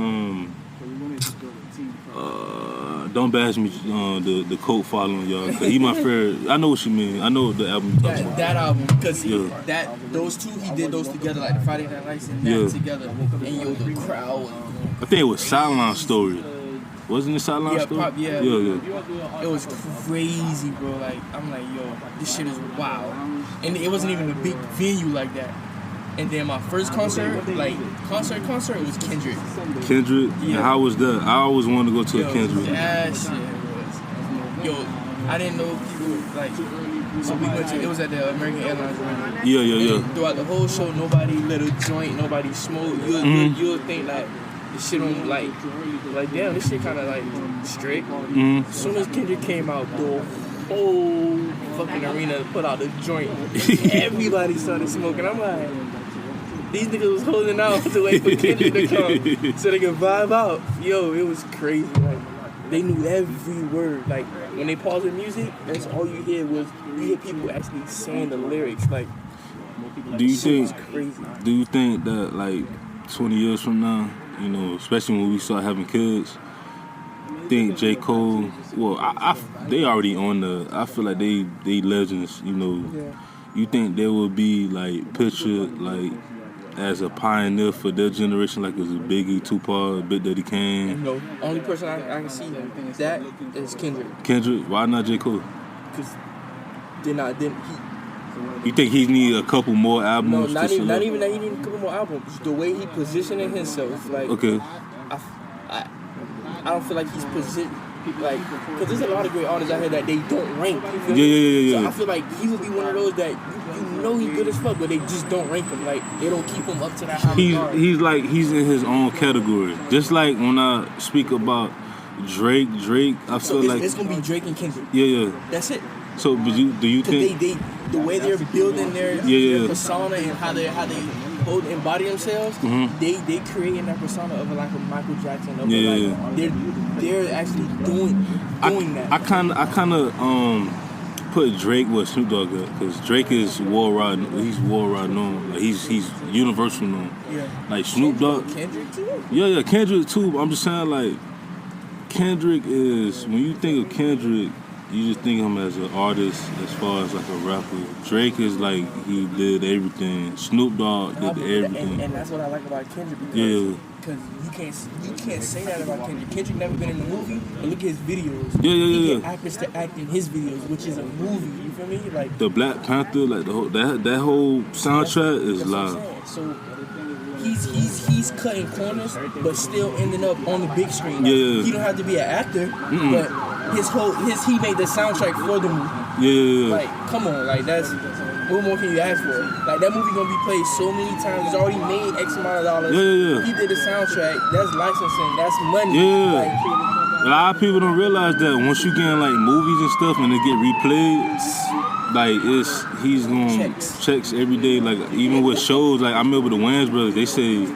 Don't Bash Me, the cult following y'all. Cause he my favorite. I know what you mean. I know the album you talking about. That album, because those two he did those together, like the Friday Night Lights and that together. And the crowd. I think it was Sideline Story. Wasn't it Sideline Story? Yeah. It was crazy, bro. Like I'm like, yo, this shit is wow. And it wasn't even a big venue like that. And then my first concert, like concert, it was Kendrick. Kendrick? Yeah. And how was that? I always wanted to go to a Kendrick. That shit was. Yo, I didn't know people like. So we went to. It was at the American Airlines. Right? Yeah. And throughout the whole show, nobody lit a joint, nobody smoked. You'll think like this shit on like damn, this shit kind of like strict. As soon as Kendrick came out, the whole fucking arena put out the joint. Everybody started smoking. I'm like, these niggas was holding out to wait for Kendrick to come so they could vibe out. Yo, it was crazy. Like they knew every word. Like when they paused the music, that's all you hear people actually saying the lyrics. Like, do you think that like 20 years from now, you know, especially when we start having kids, think J. Cole, well, they already on I feel like they legends, you know. Yeah. You think they will be like pictured like as a pioneer for their generation, like as a Biggie, Tupac, Big Daddy Kane? No, only person I can see that is Kendrick. Kendrick? Why not J. Cole? Because you think he need a couple more albums? No, not even that he need a couple more albums. The way he positioning himself, like okay. I don't feel like he's positioned, like, because there's a lot of great artists out here that they don't rank. Yeah. So I feel like he would be one of those that you know he's good as fuck, but they just don't rank him. Like, they don't keep him up to that high regard. He's in his own category. Just like when I speak about Drake, I feel like it's gonna be Drake and Kendrick. Yeah. That's it. So, do you think they the way they're building their persona and how they embody themselves, they creating that persona of like a Michael Jackson. They're actually doing that. I kind of put Drake where Snoop Dogg at, because Drake is worldwide. He's worldwide known. Like he's universal known. Yeah. Like Snoop Dogg. Kendrick too. Yeah, Kendrick too. But I'm just saying, like, Kendrick is, when you think of Kendrick, you just think of him as an artist as far as like a rapper. Drake is like, he did everything. Snoop Dogg did everything. And that's what I like about Kendrick. Because you can't say that about Kendrick. Kendrick never been in a movie, but look at his videos. He get actors to act in his videos, which is a movie. You feel me? Like the Black Panther, like the whole that whole soundtrack is live. So he's cutting corners, but still ending up on the big screen. Yeah. He don't have to be an actor, but he made the soundtrack for the movie. Yeah. Like, come on, like that's. What more can you ask for? Like, that movie gonna be played so many times. It's already made X amount of dollars. Yeah. He did the soundtrack. That's licensing. That's money. Yeah. Like, a lot of people don't realize that once you get in like movies and stuff and they get replayed, like he's gonna checks every day. Like even with shows, like I remember the Wayans brothers. They say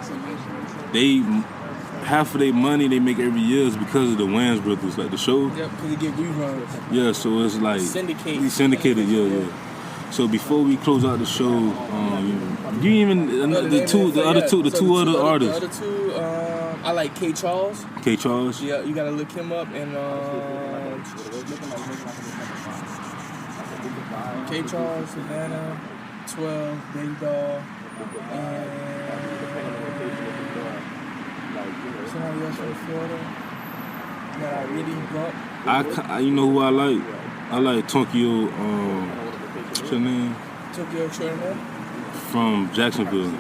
half of their money they make every year is because of the Wayans brothers, like the show. Yep, because they get reruns. Yeah, so it's like syndicated. Yeah. So before we close out the show, the two other artists. The other two, I like K. Charles. K. Charles. Yeah, you gotta look him up. And K. Charles, Savannah, 12, Baby Doll, and somebody else from Florida. That I really brought. You know who I like? I like Tokyo. What's her name? Tokyo Trainer. From Jacksonville.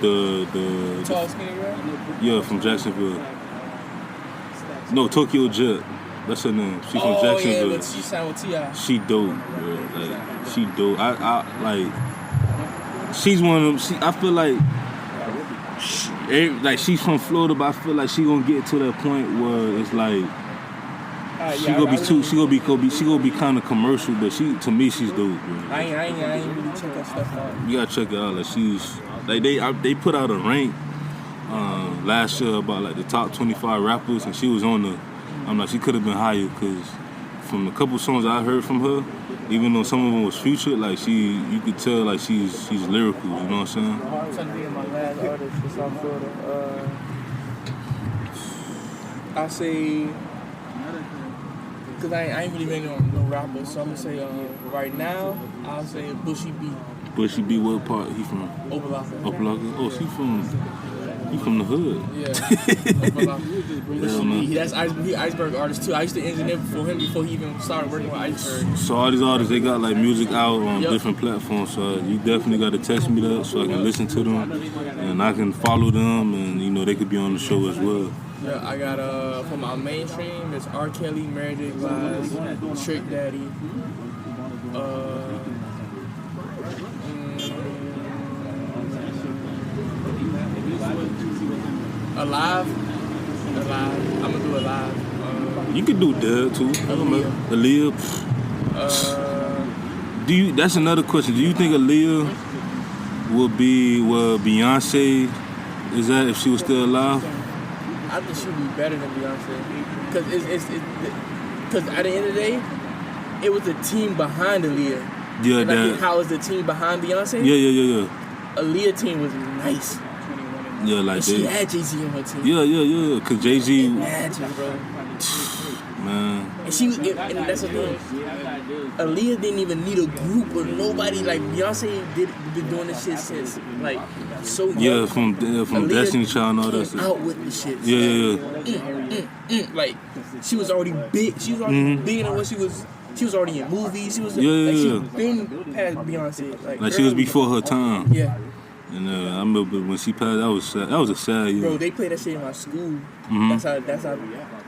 The tall skinny girl? Yeah, from Jacksonville. No, Tokyo Jet. That's her name. She from Jacksonville. Yeah, but she signed with T.I. She dope, bro. Like, she dope. I like. She's one of them. I feel like she's from Florida, but I feel like she gonna get to that point where it's like. She gonna be kind of commercial, but to me she's dope, bro. I ain't really check that stuff out. You gotta check it out. Like she's like they put out a rank last year about like the top 25 rappers, and she was on the. I'm like, she could have been higher, because from a couple songs I heard from her, even though some of them was Future, like you could tell like she's lyrical. You know what I'm saying? I'm trying to be my last artist for South Florida. I'll say. Because I ain't really been no rapper, so I'm going to say right now, I'll say Bushy B. Bushy B, what part he from? Opalaka. Oh, he from the hood. Yeah. Bushy B. That's Iceberg artist too. I used to engineer for him before he even started working with Iceberg. So all these artists, they got like music out on different platforms, so you definitely got to text me that so I can listen to them and I can follow them, and they could be on the show as well. Yeah, I got for my mainstream, it's R. Kelly, Mary J. Blige, Trick Daddy, Alive. I'm gonna do Alive. You could do Dead too. Aaliyah. That's another question. Do you think Aaliyah would be where Beyonce is at if she was still alive? I think she'd be better than Beyonce, because at the end of the day, it was the team behind Aaliyah. Yeah, and that. How was the team behind Beyonce? Yeah. Aaliyah team was nice. Yeah, like and she had Jay-Z on her team. Yeah. Cause Jay-Z. Imagine, bro. Man. And and that's the thing. Aaliyah didn't even need a group or nobody. Like Beyonce been doing this shit since like so. Yeah, from Destiny Child and all that stuff. Out with the shit. Yeah. Like she was already big. She was already bigger than what she was. She was already in movies. She was she been past Beyonce. Like she was before her time. Yeah. And I remember when she passed, that was sad. That was a sad year. Bro, they played that shit in my school. That's how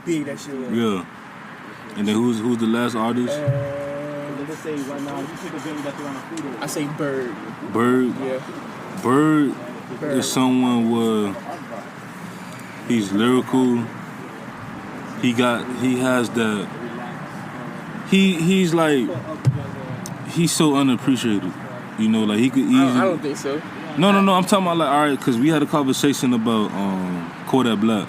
big that shit was. Yeah. And then who's the last artist? Let's say right now, you pick a venue that's around a food. I say Bird. Bird? Yeah. Bird is someone where he's lyrical. He has that. He's like, he's so unappreciated. Like he could easily. I don't think so. No. I'm talking about like, all right, because we had a conversation about Kodak Black.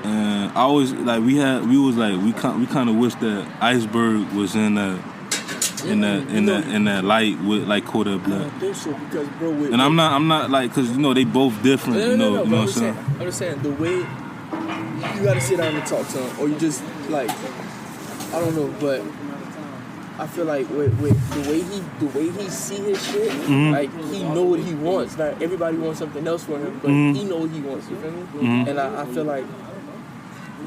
And I always like we kind of wish that Iceberg was in that in that light with like Kodak Black. I don't think so because bro. And I'm not like because they both different. No, you know what I'm saying? I'm just saying the way you gotta sit down and talk to him, or you just like I don't know, but I feel like with the way he see his shit, like he know what he wants. Like everybody wants something else for him, but he know what he wants. You feel me? And I feel like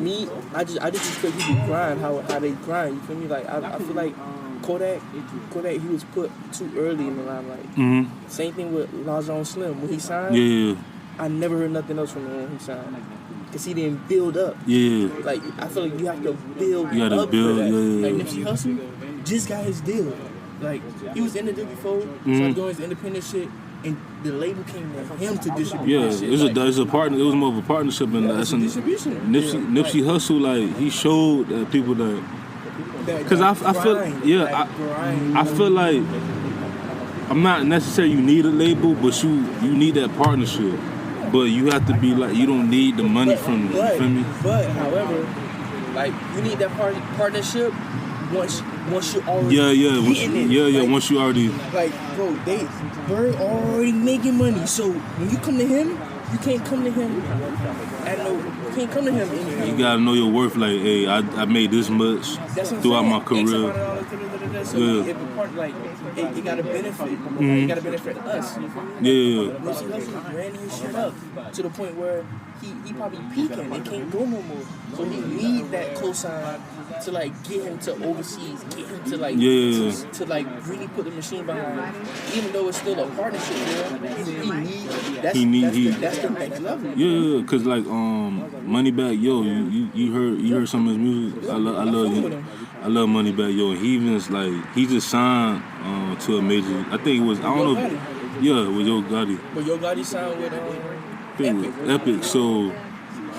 me, I just expect people to grind how they grind. You feel me? Like I feel like Kodak, he was put too early in the limelight. Same thing with LaJon Slim when he signed. Yeah. I never heard nothing else from him when he signed. Cause he didn't build up. Yeah. Like I feel like you have to build. You gotta up build. for that. Yeah. Like Nipsey Hussle just got his deal. Like he was in the deal before, started doing his independent shit, and the label came to him to distribute. Yeah, his shit. it's a partner. It was more of a partnership, and that's distribution. Nipsey Hussle, like he showed people that. Because I feel, I feel like I'm not necessarily you need a label, but you need that partnership. But you have to be like, you don't need the money from you feel me? But however, like you need that partnership once you already once you already like bro, Bird already making money. So when you come to him, you can't come to him anything. You gotta know your worth. Like, hey, I made this much throughout my career. So if a part like it gotta benefit, it gotta benefit us. Yeah. Nipsey Hussle ran his shit up to the point where he probably peaking and can't go no more. So he need that cosign to like get him to overseas, get him to like to like really put the machine behind him. Even though it's still a partnership, he needs that's the next level. Yeah, cause like Moneybagg Yo, you heard some of his music. I love Moneybagg Yo, and he just signed to a major. I think it was with Yo Gotti. But Yo Gotti signed with Epic. So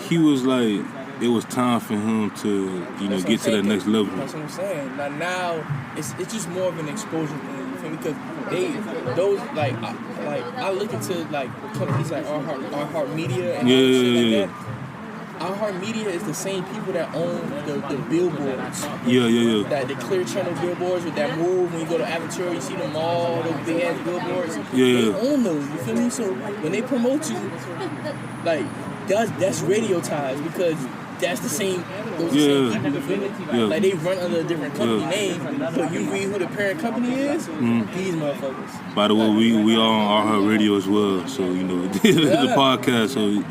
he was like, it was time for him to get to that next level. That's what I'm saying. Now it's just more of an exposure thing. You feel me? Because those I look into like companies like Our Heart Media and shit like that. Our Heart Media is the same people that own the billboards. Yeah. That the Clear Channel billboards with that move when you go to Aventura, you see them all those big ass billboards. They own those. You feel me? So when they promote you, like that's radio ties because that's the same. Those same people. You feel me? Yeah. Like they run under a different company name, but you read who the parent company is. These motherfuckers. By the way, we are on Our Heart Radio as well, so the podcast. So.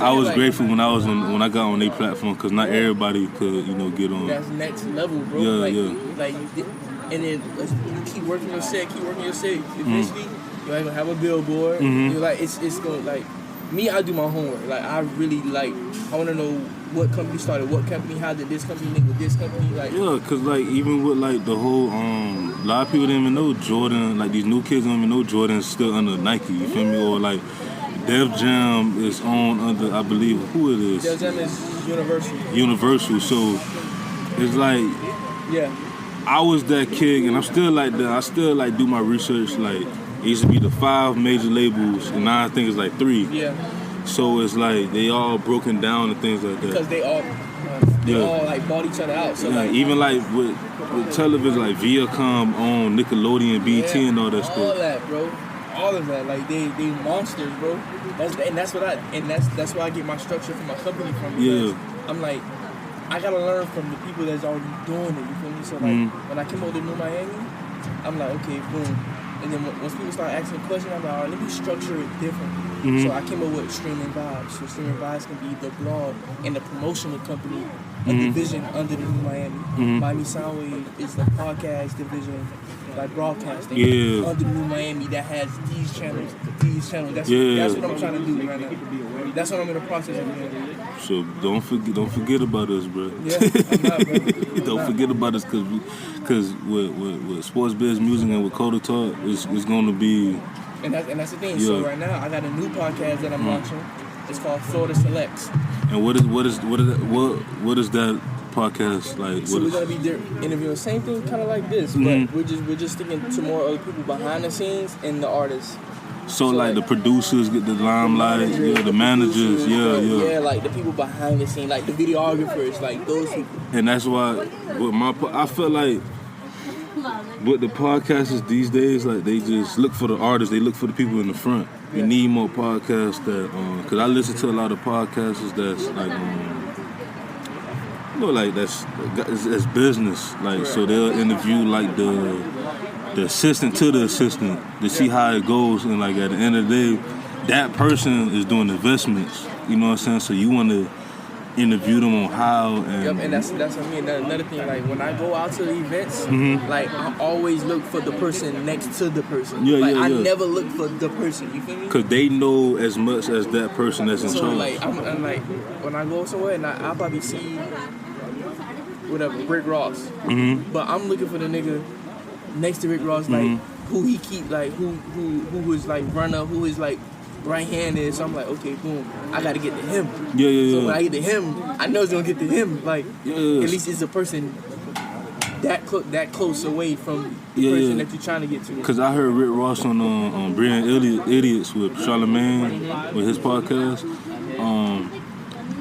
I was grateful when I got on their platform because not everybody could get on. That's next level, bro. Like, and then you keep working your set. Eventually, you're gonna have a billboard. You're like, it's gonna like me. I do my homework. Like I really like. I want to know what company started what company. How did this company link with this company? Like cause like even with like the whole a lot of people didn't even know Jordan. Like these new kids don't even know Jordan's still under Nike. You feel me? Or like. Def Jam is on under, I believe, who it is? Def Jam is Universal. So it's like, I was that kid, and I'm still like that. I still like do my research. Like it used to be the 5 major labels, and now I think it's like 3. Yeah. So it's like they all broken down and things like that. Because they all like bought each other out. So like even like with television, like Viacom on Nickelodeon, BET, and all that stuff. All that, bro. All of that, like they monsters, bro. That's why I get my structure from my company from. I'm like, I gotta learn from the people that's already doing it. You feel me? So like, when I came over to NuMiami, I'm like, okay, boom. And then once people start asking questions, I'm like, all right, let me structure it differently. So I came up with Streaming Vibes. So Streaming Vibes can be the blog and the promotional company, a division under the NuMiami. Miami Soundwave is the podcast division, like broadcasting under NuMiami that has these channels. That's what I'm trying to do right now. That's what I'm in the process of doing. So don't forget about us, bro. Yeah, I'm not, bro. Don't forget about us because with Sports Biz Music and with Coda Talk, it's going to be. And that's the thing. So right now I got a new podcast that I'm launching. It's called Florida Selects. And what is that podcast like? So we're gonna be interviewing same thing, kind of like this, but we're just sticking to more other people behind the scenes and the artists. So like the producers get the limelight, the managers, Yeah, like the people behind the scene, like the videographers, like those people. And that's why I feel like with the podcasters these days, like they just look for the artists, they look for the people in the front. We need more podcasts that, cause I listen to a lot of podcasters that's like, like that's business, like so they'll interview like the assistant to the assistant to see how it goes, and like at the end of the day, that person is doing investments. You know what I'm saying? So you want to interview them on how and that's what I mean. Another thing, like when I go out to the events, like I always look for the person next to the person. I never look for the person. You feel me? Because they know as much as that person that's in charge. So like I'm like when I go somewhere and I'll probably see whatever Rick Ross, but I'm looking for the nigga next to Rick Ross, like who he keep, like who was like runner, who his like right hand is. So I'm like, okay, boom, I gotta get to him. So when I get to him, I know it's gonna get to him. Like at least it's a person that close away from the person that you're trying to get to. Because I heard Rick Ross on Brilliant Idiots with Charlamagne with his podcast,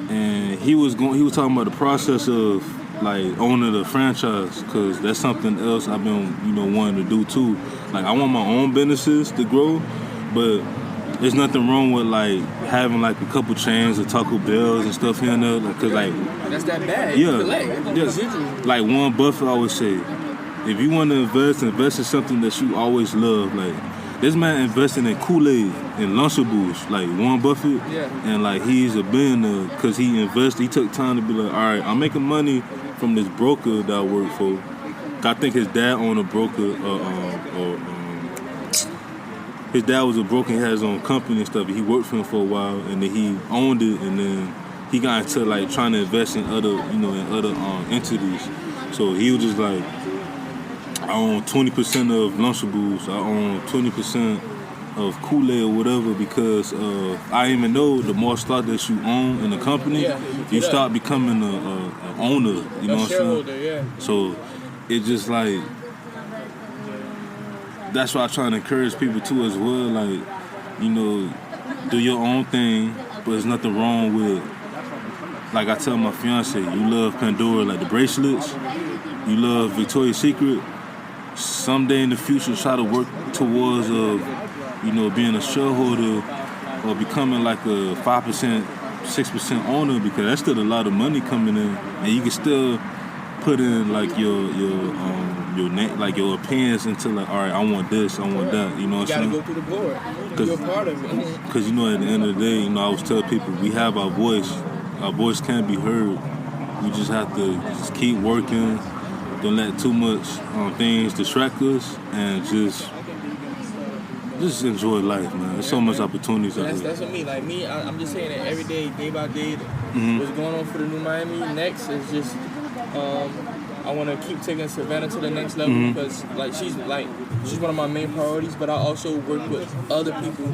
and he was talking about the process of like owning the franchise, because that's something else I've been wanting to do too. Like I want my own businesses to grow, but there's nothing wrong with like having like a couple chains of Taco Bells and stuff here and there, cause like that's that bad. Like Warren Buffett always say, if you want to invest in something that you always love. Like this man investing in Kool-Aid and Lunchables, like Warren Buffett, and like he's a billionaire because he took time to be like, all right, I'm making money from this broker that I work for. I think his dad owned a broker, his dad was a broker, he had his own company and stuff, and he worked for him for a while, and then he owned it, and then he got into like trying to invest in other entities. So he was just like, I own 20% of Lunchables, I own 20% of Kool-Aid or whatever, because I even know the more stock that you own in the company, you start becoming an owner, you know what I'm saying? So it's just like, that's why I try to encourage people too as well, like, do your own thing, but there's nothing wrong with, like I tell my fiance, you love Pandora, like the bracelets, you love Victoria's Secret, someday in the future try to work towards being a shareholder or becoming like a 5%, 6% owner, because that's still a lot of money coming in, and you can still put in like your name, like your opinions into like, all right, I want this, I want that. You know what I'm saying? You gotta go through the board. You're a part of it. Because at the end of the day, I always tell people we have our voice. Our voice can be heard. We just have to just keep working. Don't let too much things distract us, and just enjoy life, man. There's so much opportunities out there. That's what I mean. Like me, I'm just saying that every day, day by day, what's going on for the NuMiami next is just, I want to keep taking Savannah to the next level, because like she's one of my main priorities. But I also work with other people,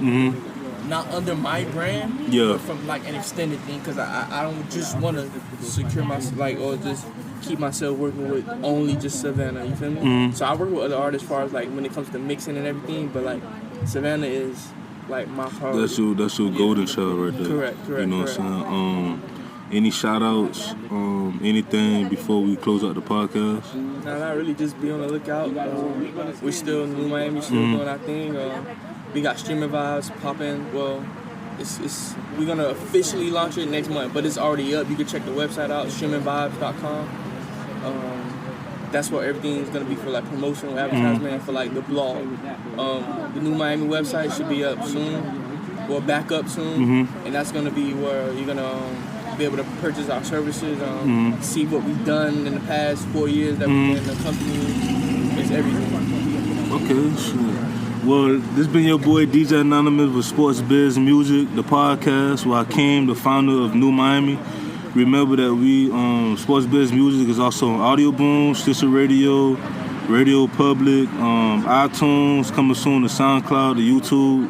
not under my brand, but from like an extended thing, because I don't just want to secure myself or just keep myself working with only just Savannah. You feel me? So I work with other artists as far as like when it comes to mixing and everything, but like Savannah is like my priority. That's your golden child right there. Correct. You know what I'm saying? Any shout outs, anything before we close out the podcast? No, not really, just be on the lookout. We're still in NuMiami, still doing our thing. We got streaming vibes popping. Well, we're gonna officially launch it next month, but it's already up. You can check the website out, streamingvibes.com. That's where everything is gonna be for like promotional advertisement, for like the blog. The NuMiami website should be up soon, or back up soon, and that's gonna be where you're gonna be able to purchase our services, see what we've done in the past 4 years that we've been in the company. It's everything. Okay, sure. Well, this been your boy DJ Anonymous with Sports Biz Music, the podcast with Akeem, the founder of NuMiami. Remember that we Sports Biz Music is also on Audio Boom, Stitcher Radio, Radio Public, iTunes, coming soon to SoundCloud, to YouTube.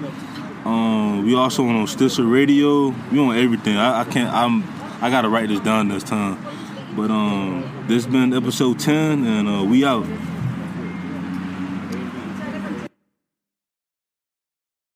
We also on Stitcher Radio. We on everything. I gotta write this down this time. But this been episode 10, and we out.